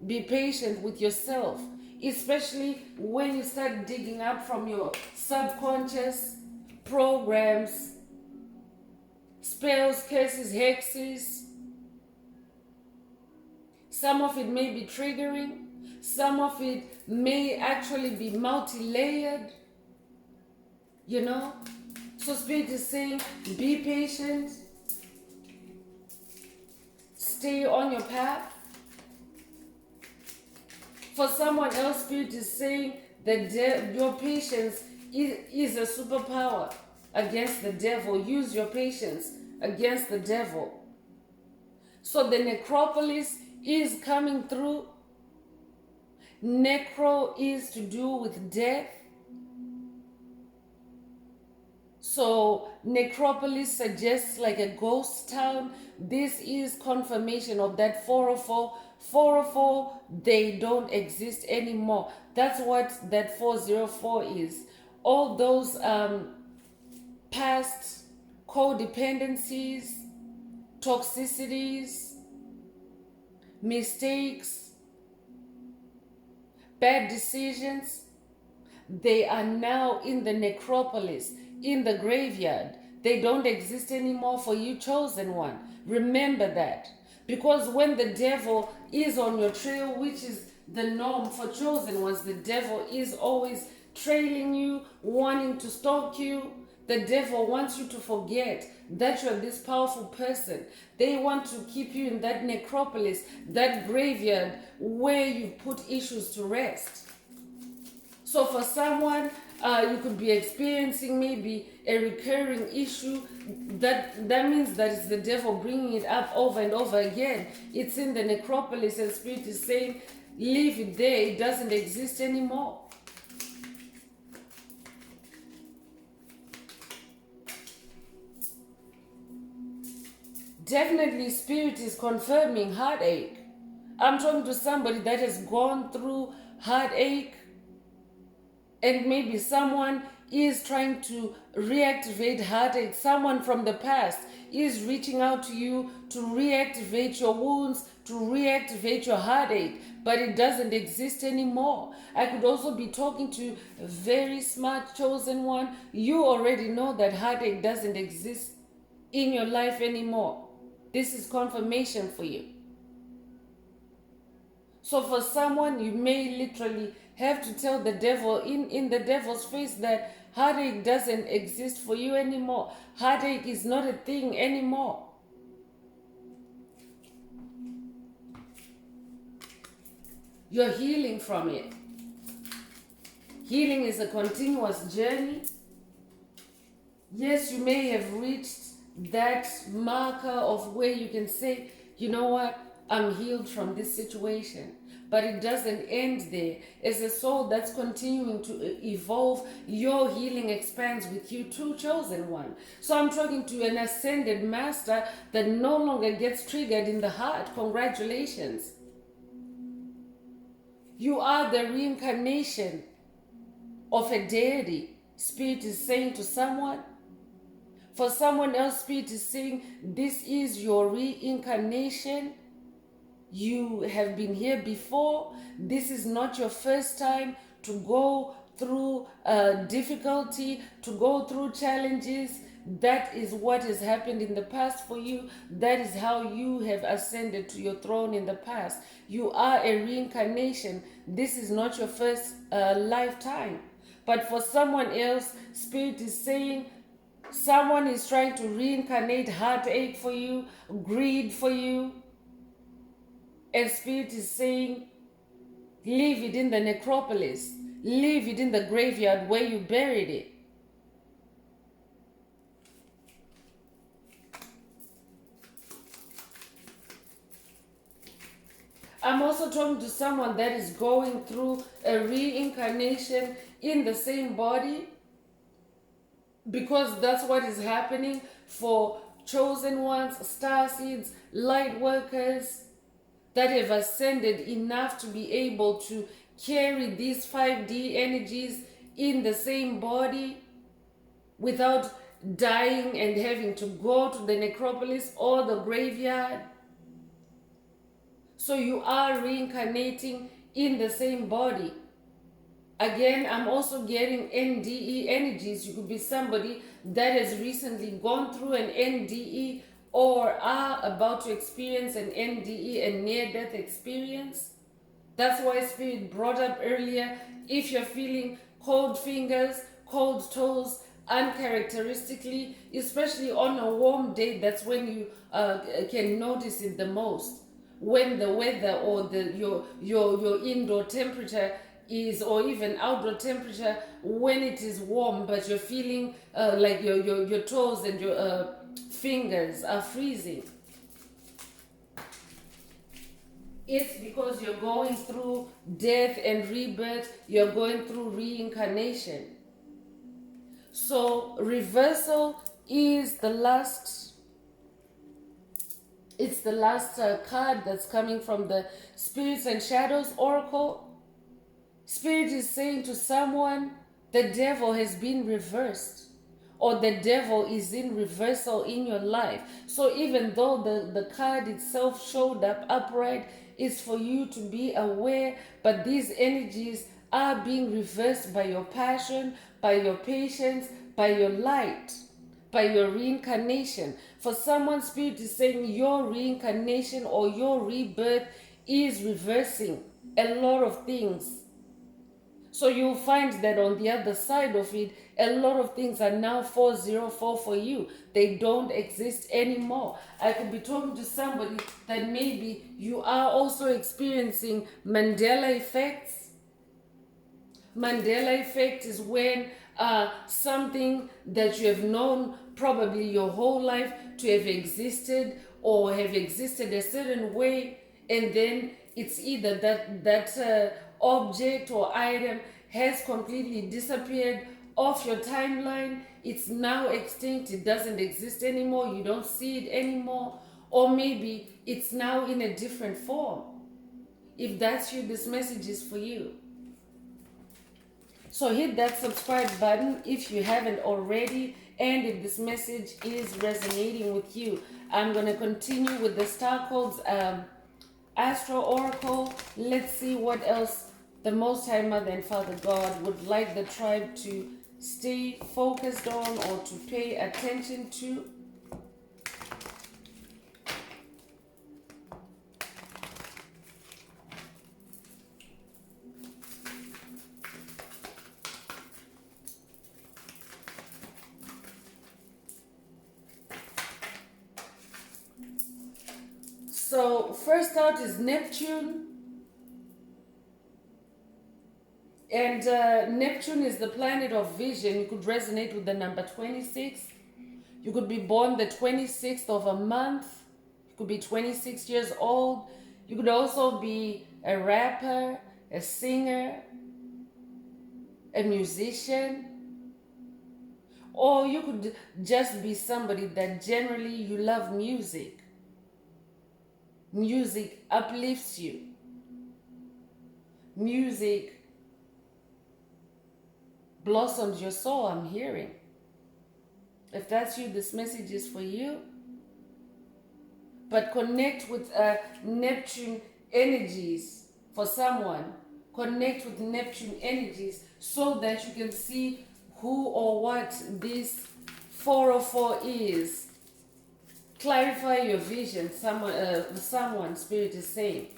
be patient with yourself, especially when you start digging up from your subconscious programs, spells, curses, hexes. Some of it may be triggering. Some of it may actually be multi-layered. So Spirit is saying, be patient. Stay on your path. For someone else, Spirit is saying that your patience is a superpower against the devil. Use your patience against the devil. So the necropolis is coming through. Necro is to do with death. So necropolis suggests like a ghost town. This is confirmation of that 404. 404, they don't exist anymore. That's what that 404 is. All those past codependencies, toxicities, mistakes, bad decisions, they are now in the necropolis, in the graveyard. They don't exist anymore for you, chosen one. Remember that. Because when the devil is on your trail, which is the norm for chosen ones, the devil is always trailing you, wanting to stalk you. The devil wants you to forget that you're this powerful person. They want to keep you in that necropolis, that graveyard where you put issues to rest. So for someone, you could be experiencing maybe a recurring issue. That means that it's the devil bringing it up over and over again. It's in the necropolis, and Spirit is saying, leave it there. It doesn't exist anymore. Definitely, Spirit is confirming heartache. I'm talking to somebody that has gone through heartache. And maybe someone is trying to reactivate heartache. Someone from the past is reaching out to you to reactivate your wounds, to reactivate your heartache, but it doesn't exist anymore. I could also be talking to a very smart chosen one. You already know that heartache doesn't exist in your life anymore. This is confirmation for you. So for someone, you may literally have to tell the devil in the devil's face that heartache doesn't exist for you anymore. Heartache is not a thing anymore. You're healing from it. Healing is a continuous journey. Yes, you may have reached that marker of where you can say, you know what, I'm healed from this situation. But it doesn't end there. As a soul that's continuing to evolve, your healing expands with you too, chosen one. So I'm talking to an ascended master that no longer gets triggered in the heart. Congratulations. You are the reincarnation of a deity. Spirit is saying to someone. For someone else, Spirit is saying, this is your reincarnation. You have been here before. This is not your first time to go through difficulty, to go through challenges. That is what has happened in the past for you. That is how you have ascended to your throne in the past. You are a reincarnation. This is not your first lifetime. But for someone else, Spirit is saying, someone is trying to reincarnate heartache for you, greed for you. And Spirit is saying, leave it in the necropolis. Leave it in the graveyard where you buried it. I'm also talking to someone that is going through a reincarnation in the same body, because that's what is happening for chosen ones, star seeds, light workers that have ascended enough to be able to carry these 5D energies in the same body without dying and having to go to the necropolis or the graveyard. So you are reincarnating in the same body. Again, I'm also getting NDE energies. You could be somebody that has recently gone through an NDE or are about to experience an NDE, a near-death experience. That's why Spirit brought up earlier, if you're feeling cold fingers, cold toes, uncharacteristically, especially on a warm day, that's when you can notice it the most. When the weather or your indoor temperature is, or even outdoor temperature, when it is warm but you're feeling like your toes and your fingers are freezing, it's because you're going through death and rebirth. You're going through reincarnation. So reversal is the last. It's the last card that's coming from the Spirits and Shadows Oracle. Spirit is saying to someone, the devil has been reversed, or the devil is in reversal in your life. So even though the card itself showed up upright, it's for you to be aware, but these energies are being reversed by your passion, by your patience, by your light, by your reincarnation. For someone, Spirit is saying your reincarnation or your rebirth is reversing a lot of things. So you'll find that on the other side of it, a lot of things are now 404 for you. They don't exist anymore. I could be talking to somebody that maybe you are also experiencing Mandela effects. Mandela effect is when something that you have known probably your whole life to have existed or have existed a certain way, and then it's either that object or item has completely disappeared off your timeline. It's now extinct. It doesn't exist anymore. You don't see it anymore. Or maybe it's now in a different form. If that's you, this message is for you. So hit that subscribe button if you haven't already, and if this message is resonating with you. I'm going to continue with the star codes astro oracle. Let's see what else the Most High Mother and Father God would like the tribe to stay focused on or to pay attention to. So first out is Neptune. And Neptune is the planet of vision. You could resonate with the number 26. You could be born the 26th of a month. You could be 26 years old. You could also be a rapper, a singer, a musician. Or you could just be somebody that generally you love music. Music uplifts you. Music blossoms your soul, I'm hearing. If that's you, this message is for you. But connect with Neptune energies for someone. Connect with Neptune energies so that you can see who or what this 404 is. Clarify your vision, someone Spirit is saying.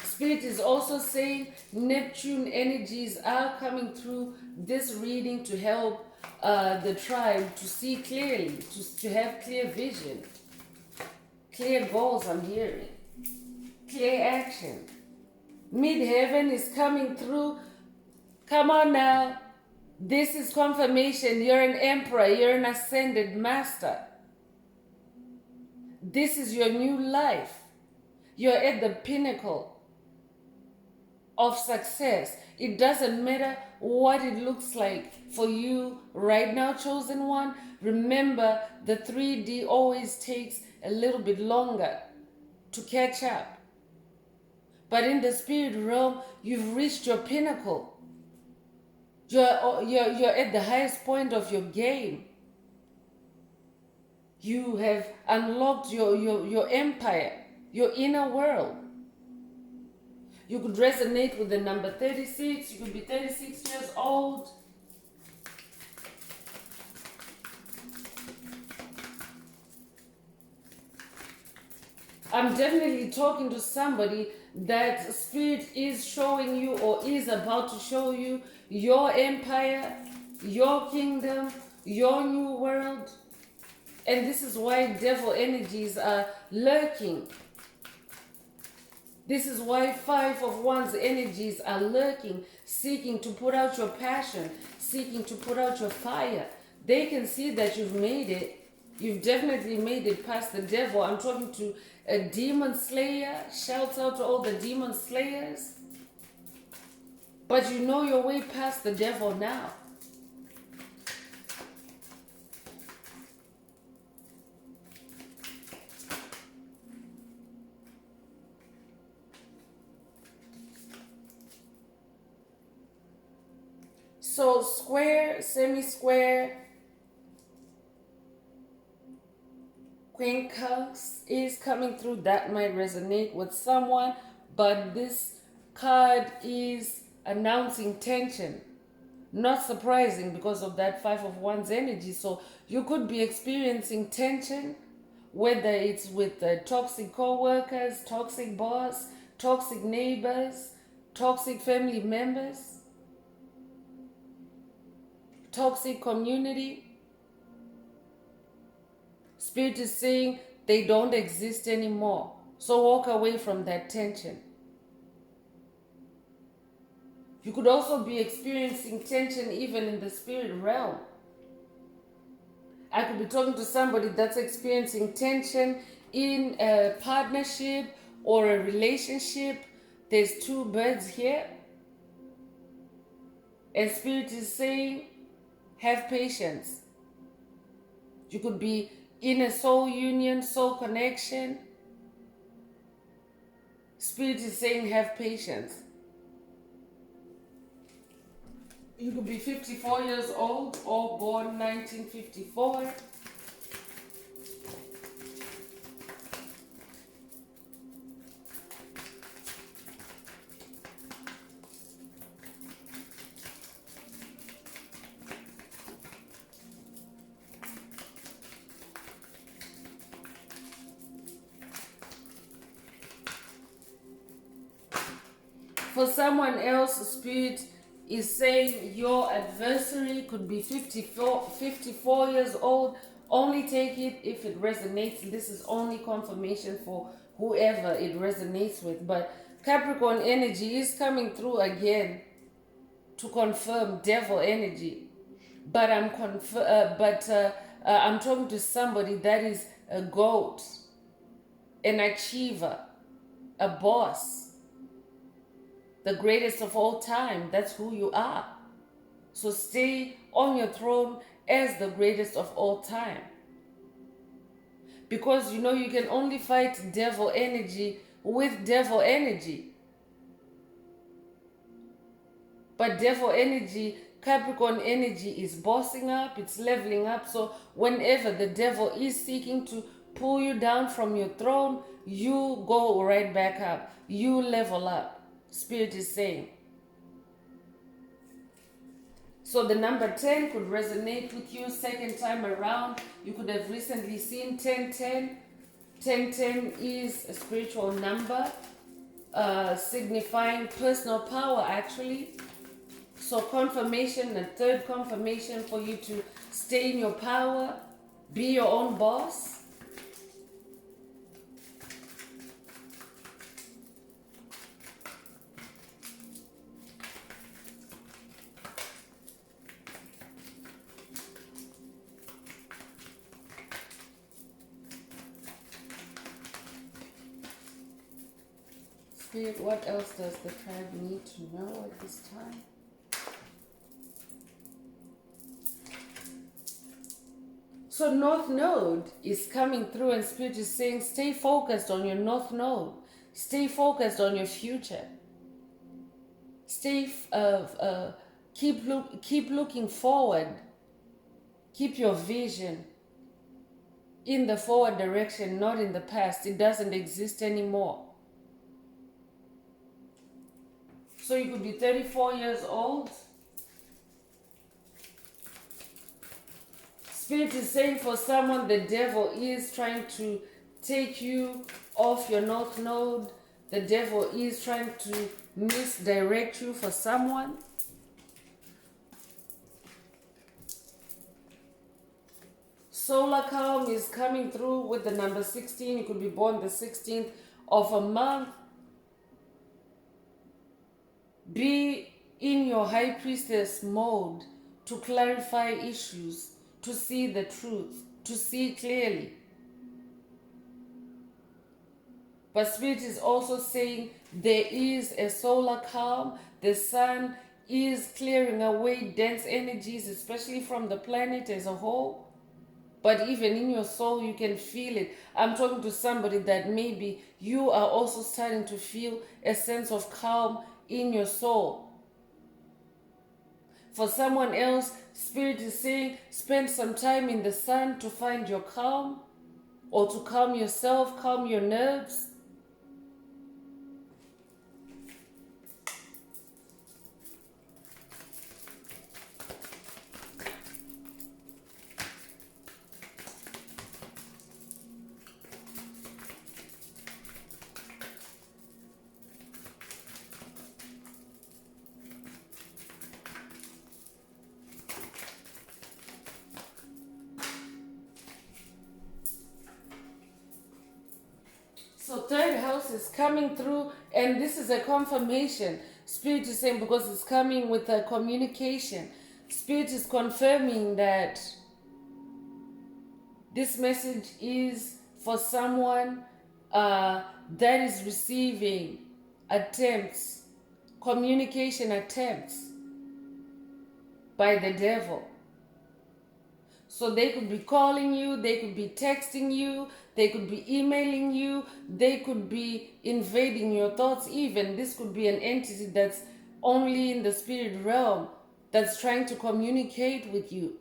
Spirit is also saying Neptune energies are coming through this reading to help the tribe to see clearly, to have clear vision, clear goals, I'm hearing, clear action. Midheaven is coming through. Come on now. This is confirmation. You're an emperor. You're an ascended master. This is your new life. You're at the pinnacle of success. It doesn't matter what it looks like for you right now, chosen one. Remember, the 3D always takes a little bit longer to catch up. But in the spirit realm, you've reached your pinnacle. You're at the highest point of your game. You have unlocked your empire, your inner world. You could resonate with the number 36. You could be 36 years old. I'm definitely talking to somebody that Spirit is showing you or is about to show you your empire, your kingdom, your new world. And this is why devil energies are lurking. This is why 5 of Wands energies are lurking, seeking to put out your passion, seeking to put out your fire. They can see that you've made it. You've definitely made it past the devil. I'm talking to a demon slayer. Shouts out to all the demon slayers. But you know your way past the devil now. So square, semi-square, quincunx is coming through. That might resonate with someone, but this card is announcing tension. Not surprising because of that 5 of Wands energy. So you could be experiencing tension, whether it's with toxic co-workers, toxic boss, toxic neighbors, toxic family members, toxic community. Spirit is saying they don't exist anymore. So walk away from that tension. You could also be experiencing tension even in the spirit realm. I could be talking to somebody that's experiencing tension in a partnership or a relationship. There's 2 birds here. And Spirit is saying, have patience. You could be in a soul union, soul connection. Spirit is saying have patience. You could be 54 years old or born 1954. For someone else, Spirit is saying your adversary could be 54 years old. Only take it if it resonates. This is only confirmation for whoever it resonates with. But Capricorn energy is coming through again to confirm devil energy. But I'm talking to somebody that is a goat, an achiever, a boss, the greatest of all time. That's who you are. So stay on your throne as the greatest of all time. Because you know you can only fight devil energy with devil energy. But devil energy, Capricorn energy is bossing up, it's leveling up. So whenever the devil is seeking to pull you down from your throne, you go right back up. You level up. Spirit is saying. So the number 10 could resonate with you second time around. You could have recently seen 1010. 1010 is a spiritual number signifying personal power actually. So confirmation, a third confirmation for you to stay in your power, be your own boss. Spirit, what else does the tribe need to know at this time? So North Node is coming through and Spirit is saying stay focused on your North Node. Stay focused on your future. Keep looking forward. Keep your vision in the forward direction, not in the past. It doesn't exist anymore. So you could be 34 years old. Spirit is saying for someone, the devil is trying to take you off your North Node. The devil is trying to misdirect you for someone. Solar calm is coming through with the number 16. You could be born the 16th of a month. Be in your high priestess mode to clarify issues, to see the truth, to see clearly. But Spirit is also saying there is a solar calm. The sun is clearing away dense energies, especially from the planet as a whole. But even in your soul, you can feel it. I'm talking to somebody that maybe you are also starting to feel a sense of calm in your soul. For someone else, Spirit is saying, spend some time in the sun to find your calm, or to calm yourself, calm your nerves. So third house is coming through, and this is a confirmation. Spirit is saying, because it's coming with a communication. Spirit is confirming that this message is for someone that is receiving attempts, communication attempts by the devil. So they could be calling you, they could be texting you, they could be emailing you, they could be invading your thoughts even. This could be an entity that's only in the spirit realm, that's trying to communicate with you,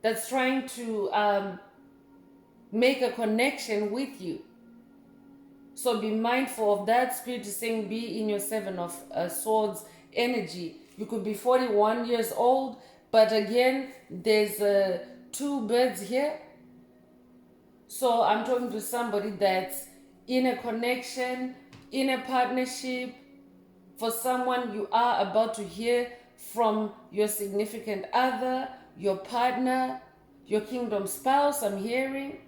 that's trying to make a connection with you. So be mindful of that. Spirit is saying be in your Seven of Swords energy. You could be 41 years old, but again, there's two birds here. So I'm talking to somebody that's in a connection, in a partnership. For someone, you are about to hear from your significant other, your partner, your kingdom spouse, I'm hearing.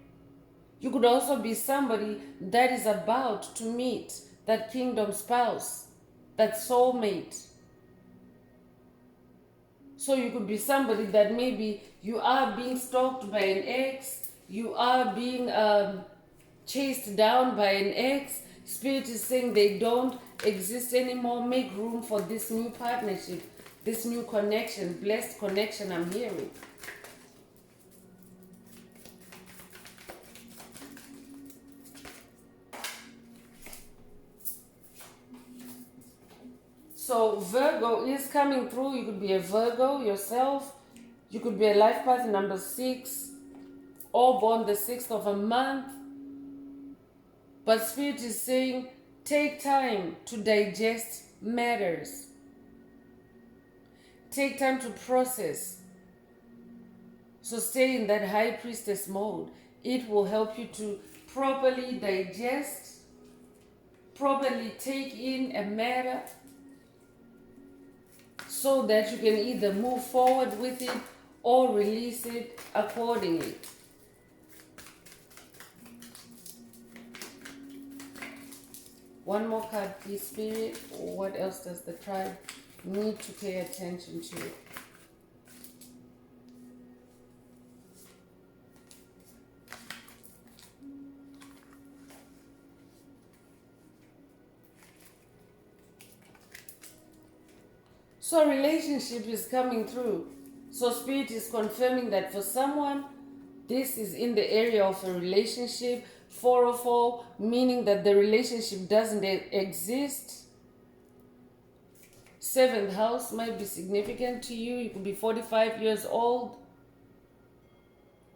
You could also be somebody that is about to meet that kingdom spouse, that soulmate. So you could be somebody that maybe you are being stalked by an ex, you are being chased down by an ex. Spirit is saying they don't exist anymore. Make room for this new partnership, this new connection, blessed connection I'm hearing. So Virgo is coming through. You could be a Virgo yourself. You could be a life path number 6, or born the 6th of a month. But Spirit is saying take time to digest matters. Take time to process. So stay in that high priestess mode. It will help you to properly digest, properly take in a matter, so that you can either move forward with it or release it accordingly. One more card, please, Spirit. What else does the tribe need to pay attention to? So relationship is coming through. So Spirit is confirming that for someone, this is in the area of a relationship. 404, meaning that the relationship doesn't exist. 7th house might be significant to you. You could be 45 years old.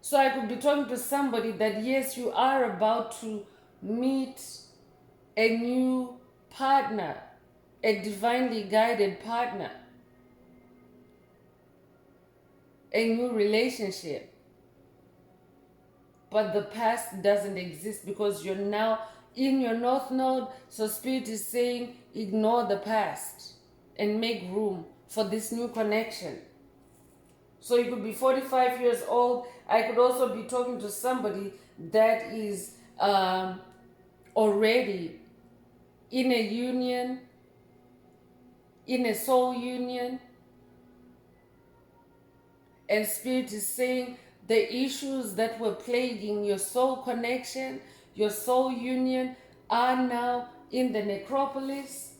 So I could be talking to somebody that yes, you are about to meet a new partner, a divinely guided partner, a new relationship. But the past doesn't exist because you're now in your North Node. So Spirit is saying ignore the past and make room for this new connection. So you could be 45 years old. I could also be talking to somebody that is already in a union, in a soul union. And Spirit is saying the issues that were plaguing your soul connection, your soul union, are now in the necropolis.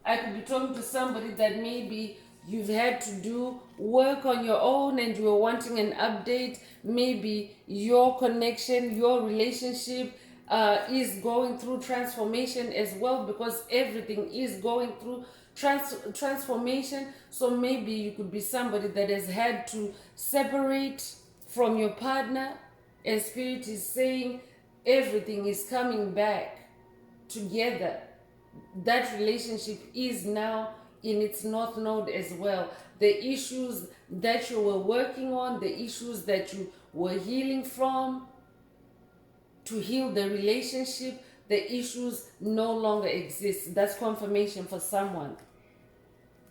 I could be talking to somebody that maybe you've had to do work on your own and you're wanting an update. Maybe your connection, your relationship is going through transformation as well, because everything is going through transformation. So maybe you could be somebody that has had to separate from your partner, and Spirit is saying everything is coming back together. That relationship is now in its North Node as well. The issues that you were working on, the issues that you were healing from, to heal the relationship, the issues no longer exist. That's confirmation for someone.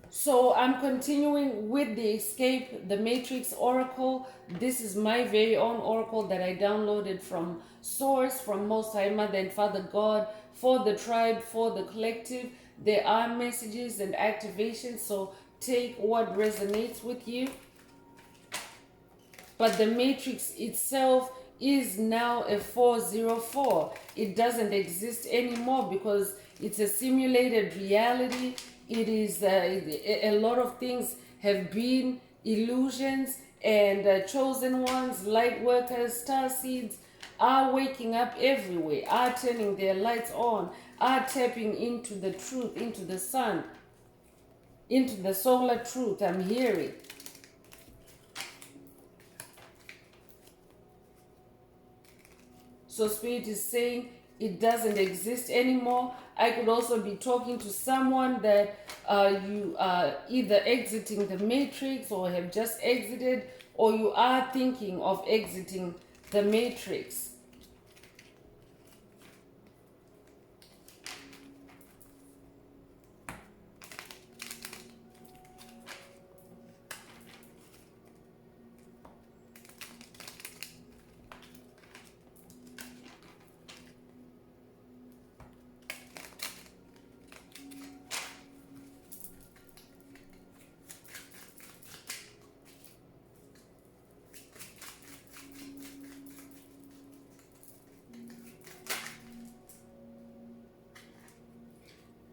So I'm continuing with the Escape the Matrix Oracle. This is my very own oracle that I downloaded from Source, from Most High Mother and Father God, for the tribe, for the collective. There are messages and activations, so take what resonates with you. But the matrix itself is now a 404. It doesn't exist anymore because it's a simulated reality. It is a lot of things have been illusions, and chosen ones, light workers, star seeds are waking up everywhere, are turning their lights on, are tapping into the truth, into the sun, into the solar truth. I'm hearing. So Spirit is saying it doesn't exist anymore. I could also be talking to someone that you are either exiting the matrix or have just exited, or you are thinking of exiting the matrix.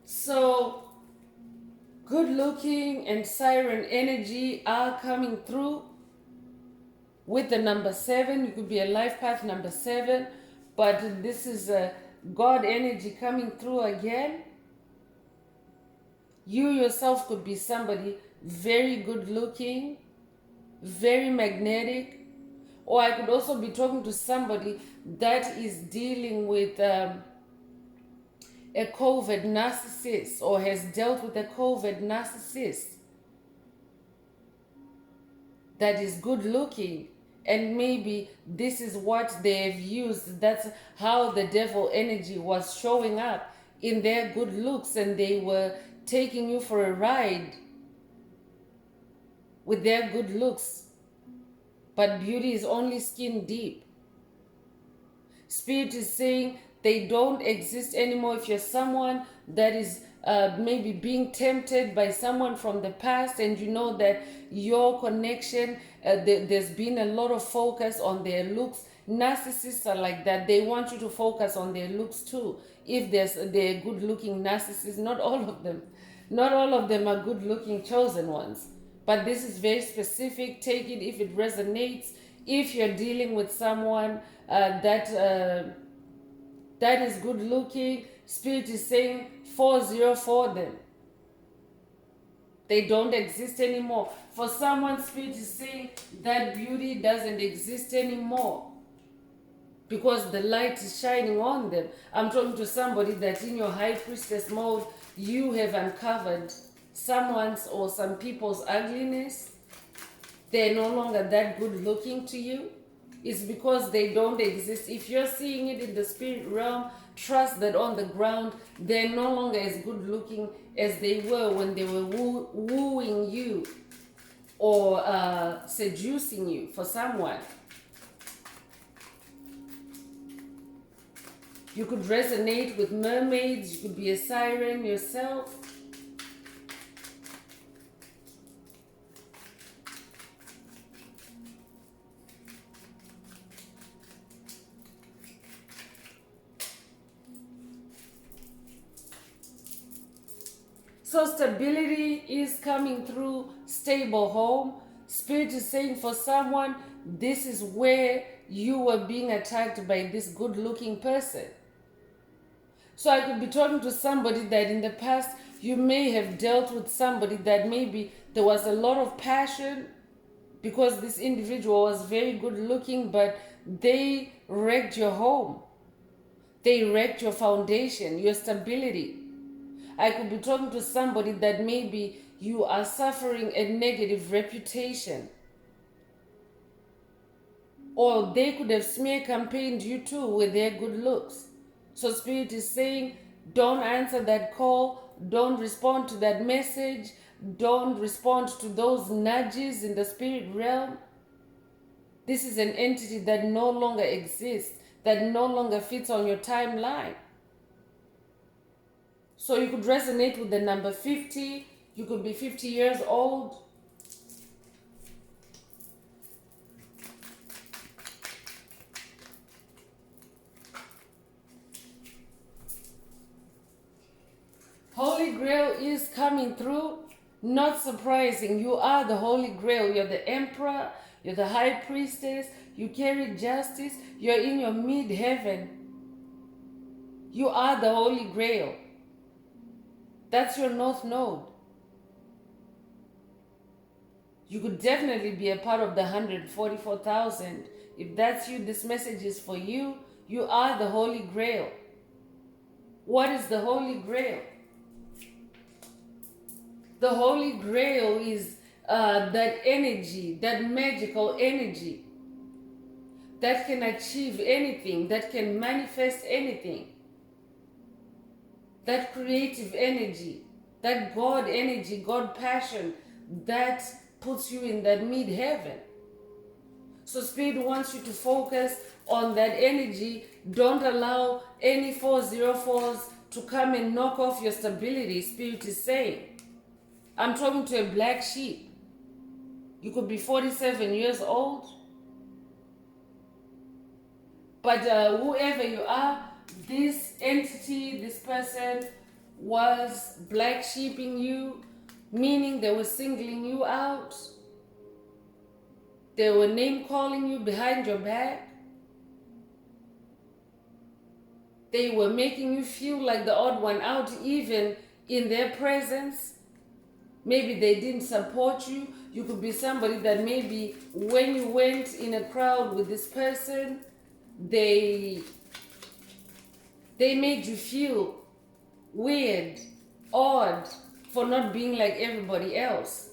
So good looking and siren energy are coming through with the number 7. You could be a life path number 7, but this is a God energy coming through again. You yourself could be somebody very good looking, very magnetic, or I could also be talking to somebody that is dealing with a covert narcissist, or has dealt with a covert narcissist that is good looking, and maybe this is what they have used. That's how the devil energy was showing up in their good looks, and they were taking you for a ride with their good looks. But beauty is only skin deep. Spirit is saying they don't exist anymore. If you're someone that is maybe being tempted by someone from the past, and you know that your connection, there's been a lot of focus on their looks. Narcissists are like that. They want you to focus on their looks too. If they're good looking narcissists, not all of them. Not all of them are good looking chosen ones. But this is very specific. Take it if it resonates. If you're dealing with someone that is good looking, Spirit is saying 404 them. They don't exist anymore. For someone, Spirit is saying that beauty doesn't exist anymore because the light is shining on them. I'm talking to somebody that in your high priestess mode, you have uncovered someone's or some people's ugliness. They're no longer that good looking to you. It's because they don't exist. If you're seeing it in the spirit realm, trust that on the ground, they're no longer as good looking as they were when they were wooing you or seducing you for someone. You could resonate with mermaids. You could be a siren yourself. So stability is coming through, stable home. Spirit is saying for someone, this is where you were being attacked by this good looking person. So I could be talking to somebody that in the past you may have dealt with somebody that maybe there was a lot of passion because this individual was very good looking, but they wrecked your home. They wrecked your foundation, your stability. I could be talking to somebody that maybe you are suffering a negative reputation. Or they could have smear campaigned you too with their good looks. So Spirit is saying, don't answer that call. Don't respond to that message. Don't respond to those nudges in the spirit realm. This is an entity that no longer exists, that no longer fits on your timeline. So you could resonate with the number 50. You could be 50 years old. Holy Grail is coming through. Not surprising. You are the Holy Grail. You're the Emperor. You're the high priestess. You carry justice. You're in your mid-heaven. You are the Holy Grail. That's your North Node. You could definitely be a part of the 144,000. If that's you, this message is for you. You are the Holy Grail. What is the Holy Grail? The Holy Grail is that energy, that magical energy that can achieve anything, that can manifest anything. That creative energy, that God energy, God passion, that puts you in that mid-heaven. So Spirit wants you to focus on that energy. Don't allow any 404s to come and knock off your stability, Spirit is saying. I'm talking to a black sheep. You could be 47 years old. But whoever you are, this entity, this person was black sheeping you, meaning they were singling you out. They were name calling you behind your back. They were making you feel like the odd one out even in their presence. Maybe they didn't support you. You could be somebody that maybe when you went in a crowd with this person, they made you feel weird, odd, for not being like everybody else.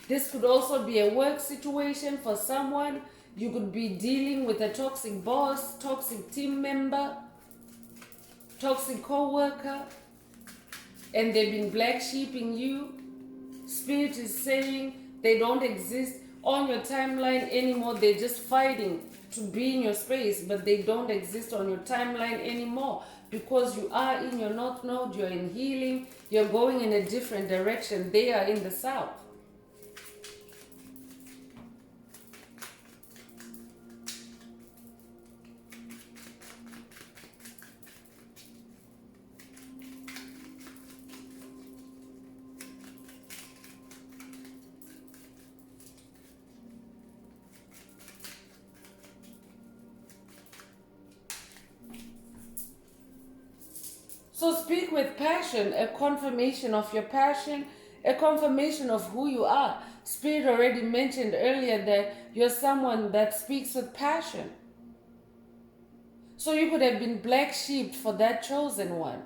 This could also be a work situation for someone. You could be dealing with a toxic boss, toxic team member, toxic co-worker, and they've been black sheeping you. Spirit is saying they don't exist on your timeline anymore. They're just fighting to be in your space, but they don't exist on your timeline anymore because you are in your North Node, you're in healing, you're going in a different direction. They are in the South. So speak with passion, a confirmation of your passion, a confirmation of who you are. Spirit already mentioned earlier that you're someone that speaks with passion. So you could have been black sheep for that chosen one.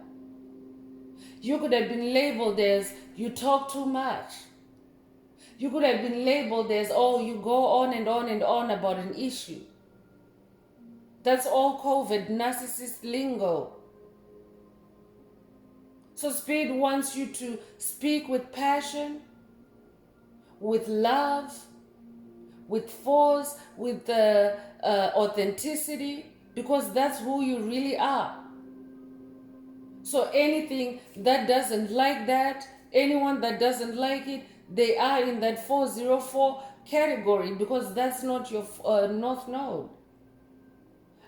You could have been labeled as you talk too much. You could have been labeled as, oh, you go on and on and on about an issue. That's all COVID narcissist lingo. So Spirit wants you to speak with passion, with love, with force, with authenticity, because that's who you really are. So anything that doesn't like that, anyone that doesn't like it, they are in that 404 category because that's not your North Node.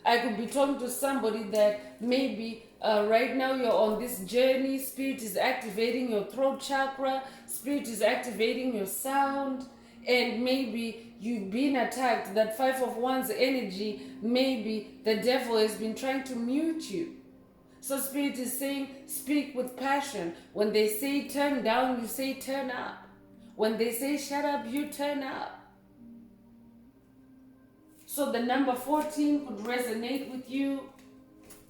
I could be talking to somebody that maybe right now you're on this journey. Spirit is activating your throat chakra. Spirit is activating your sound. And maybe you've been attacked. That 5 of Wands energy, maybe the devil has been trying to mute you. So Spirit is saying, speak with passion. When they say turn down, you say turn up. When they say shut up, you turn up. So the number 14 could resonate with you.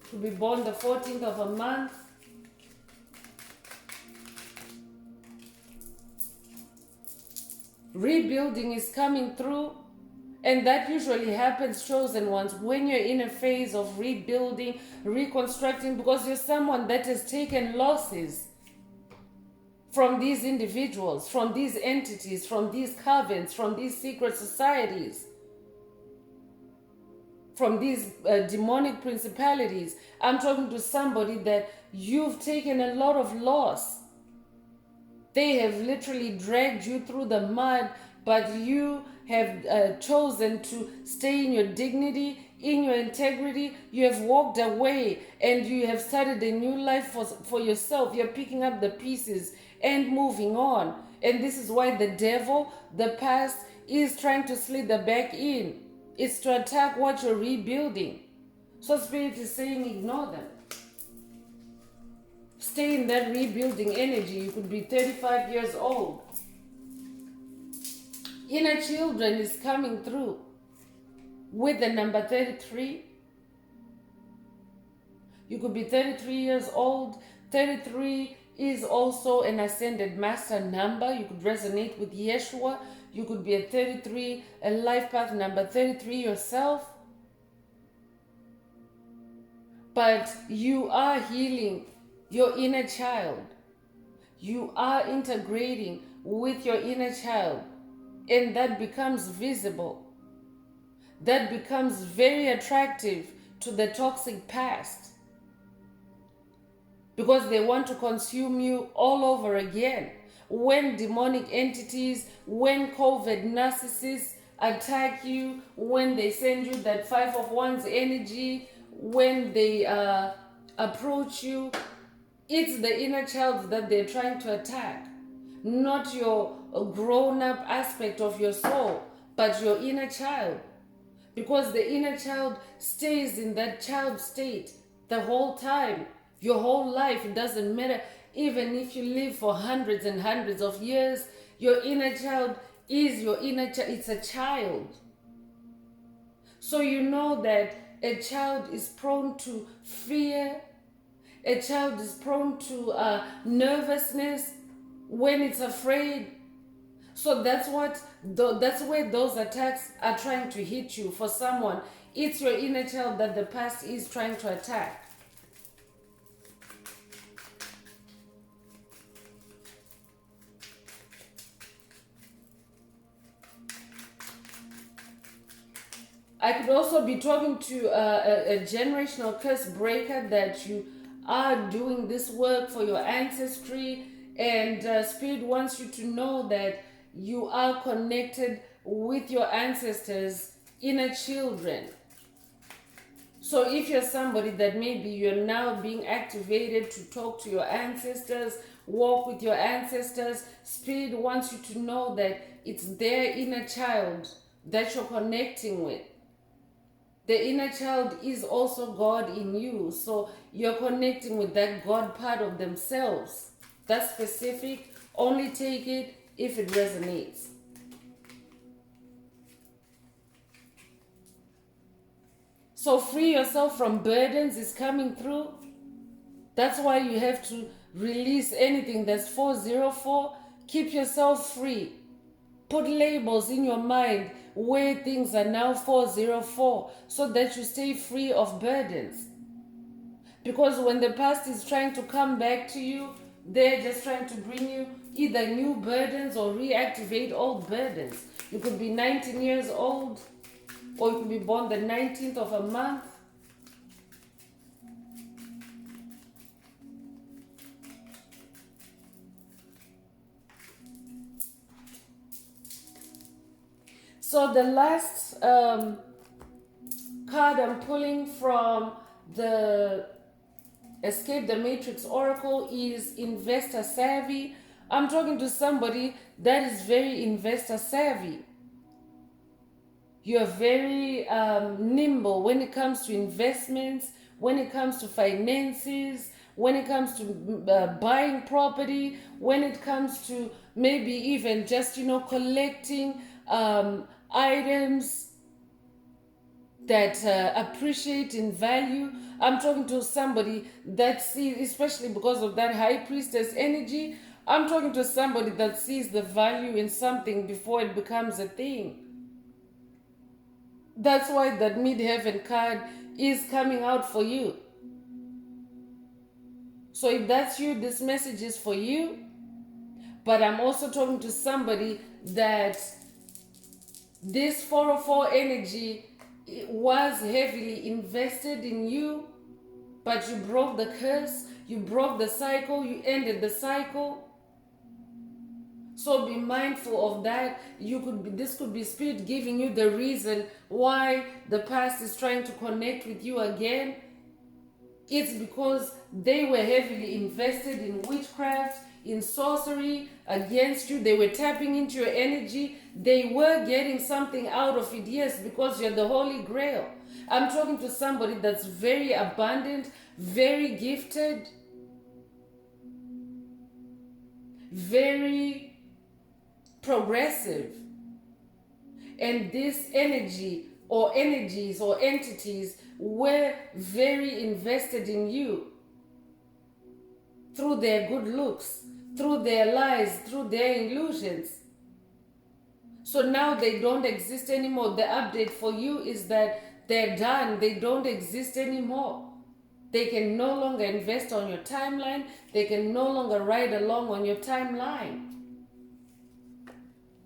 Could be born the 14th of a month. Rebuilding is coming through. And that usually happens, chosen ones, when you're in a phase of rebuilding, reconstructing, because you're someone that has taken losses from these individuals, from these entities, from these covens, from these secret societies, from these demonic principalities. I'm talking to somebody that you've taken a lot of loss. They have literally dragged you through the mud, but you have chosen to stay in your dignity, in your integrity. You have walked away and you have started a new life for yourself. You're picking up the pieces and moving on. And this is why the devil, the past, is trying to slither back in. It's to attack what you're rebuilding. So Spirit is saying ignore them. Stay in that rebuilding energy. You could be 35 years old. Inner children is coming through with the number 33. You could be 33 years old. 33 is also an ascended master number. You could resonate with Yeshua. You could be a 33, a life path number 33 yourself. But you are healing your inner child. You are integrating with your inner child. And that becomes visible. That becomes very attractive to the toxic past. Because they want to consume you all over again. When demonic entities, when COVID narcissists attack you, when they send you that 5 of Wands energy, when they approach you, it's the inner child that they're trying to attack. Not your grown-up aspect of your soul, but your inner child. Because the inner child stays in that child state the whole time. Your whole life, it doesn't matter. Even if you live for hundreds and hundreds of years, your inner child is your inner child. It's a child. So you know that a child is prone to fear. A child is prone to nervousness when it's afraid. So that's where those attacks are trying to hit you. For someone, it's your inner child that the past is trying to attack. I could also be talking to a generational curse breaker, that you are doing this work for your ancestry, and Spirit wants you to know that you are connected with your ancestors' inner children. So if you're somebody that maybe you're now being activated to talk to your ancestors, walk with your ancestors, Spirit wants you to know that it's their inner child that you're connecting with. The inner child is also God in you. So you're connecting with that God part of themselves. That's specific. Only take it if it resonates. So free yourself from burdens is coming through. That's why you have to release anything that's 404. Keep yourself free. Put labels in your mind where things are now 404, so that you stay free of burdens. Because when the past is trying to come back to you, they're just trying to bring you either new burdens or reactivate old burdens. You could be 19 years old, or you could be born the 19th of a month. So the last card I'm pulling from the Escape the Matrix Oracle is Investor Savvy. I'm talking to somebody that is very investor savvy. You're very nimble when it comes to investments, when it comes to finances, when it comes to buying property, when it comes to maybe even just, collecting items that appreciate in value. I'm talking to somebody that sees, especially because of that high priestess energy, I'm talking to somebody that sees the value in something before it becomes a thing. That's why that midheaven card is coming out for you. So if that's you, this message is for you. But I'm also talking to somebody that this 404 energy was heavily invested in you, but you broke the curse, you broke the cycle, you ended the cycle. So be mindful of that. This could be Spirit giving you the reason why the past is trying to connect with you again. It's because they were heavily invested in witchcraft, in sorcery against you. They were tapping into your energy. They were getting something out of it, yes, because you're the Holy Grail. I'm talking to somebody that's very abundant, very gifted, very progressive. And this energy or energies or entities were very invested in you through their good looks, through their lies, through their illusions. So now they don't exist anymore. The update for you is that they're done. They don't exist anymore. They can no longer invest on your timeline. They can no longer ride along on your timeline.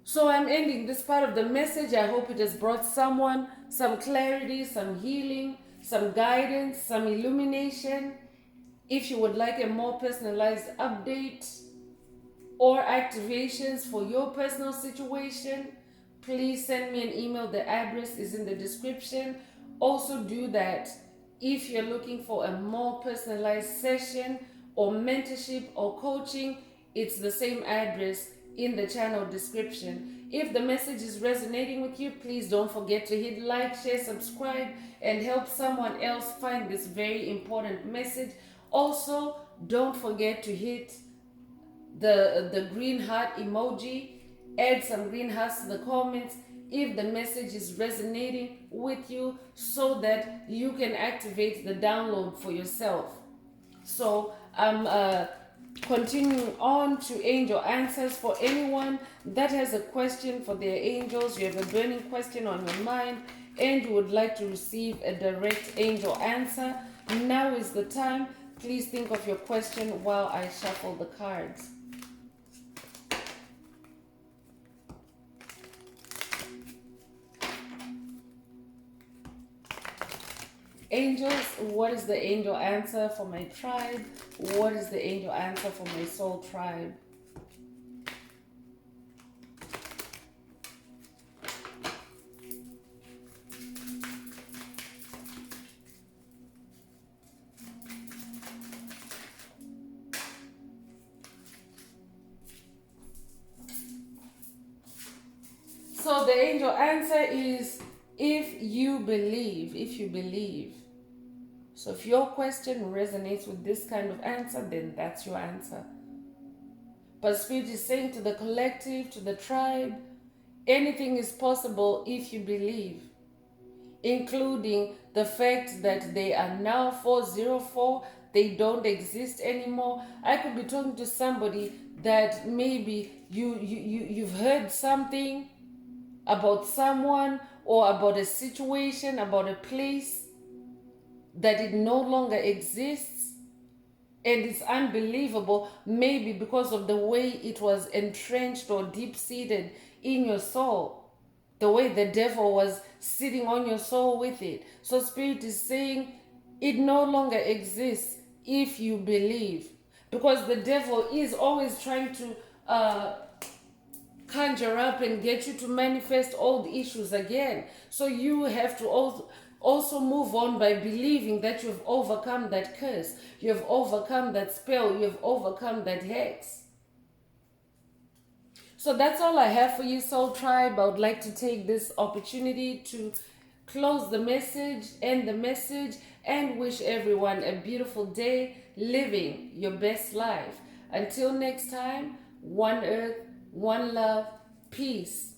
So I'm ending this part of the message. I hope it has brought someone some clarity, some healing, some guidance, some illumination. If you would like a more personalized update or activations for your personal situation, please send me an email. The address is in the description. Also do that if you're looking for a more personalized session or mentorship or coaching. It's the same address in the channel description. If the message is resonating with you, please don't forget to hit like, share, subscribe, and help someone else find this very important message. Also, don't forget to hit the green heart emoji. Add some green hearts to the comments if the message is resonating with you, so that you can activate the download for yourself. So I'm continuing on to angel answers. For anyone that has a question for their angels, you have a burning question on your mind and you would like to receive a direct angel answer, now is the time. Please think of your question while I shuffle the cards. Angels, what is the angel answer for my tribe? What is the angel answer for my soul tribe? So the angel answer is if you believe, if you believe. So if your question resonates with this kind of answer, then that's your answer. But Spirit is saying to the collective, to the tribe, anything is possible if you believe, including the fact that they are now 404, they don't exist anymore. I could be talking to somebody that maybe you've heard something about someone or about a situation, about a place, that it no longer exists, and it's unbelievable, maybe because of the way it was entrenched or deep-seated in your soul, the way the devil was sitting on your soul with it. So Spirit is saying it no longer exists if you believe, because the devil is always trying to conjure up and get you to manifest old issues again. So you have to also move on by believing that you've overcome that curse, you've overcome that spell, you've overcome that hex. So that's all I have for you, Soul Tribe. I would like to take this opportunity to close the message, end the message, and wish everyone a beautiful day living your best life. Until next time, one earth, one love, peace.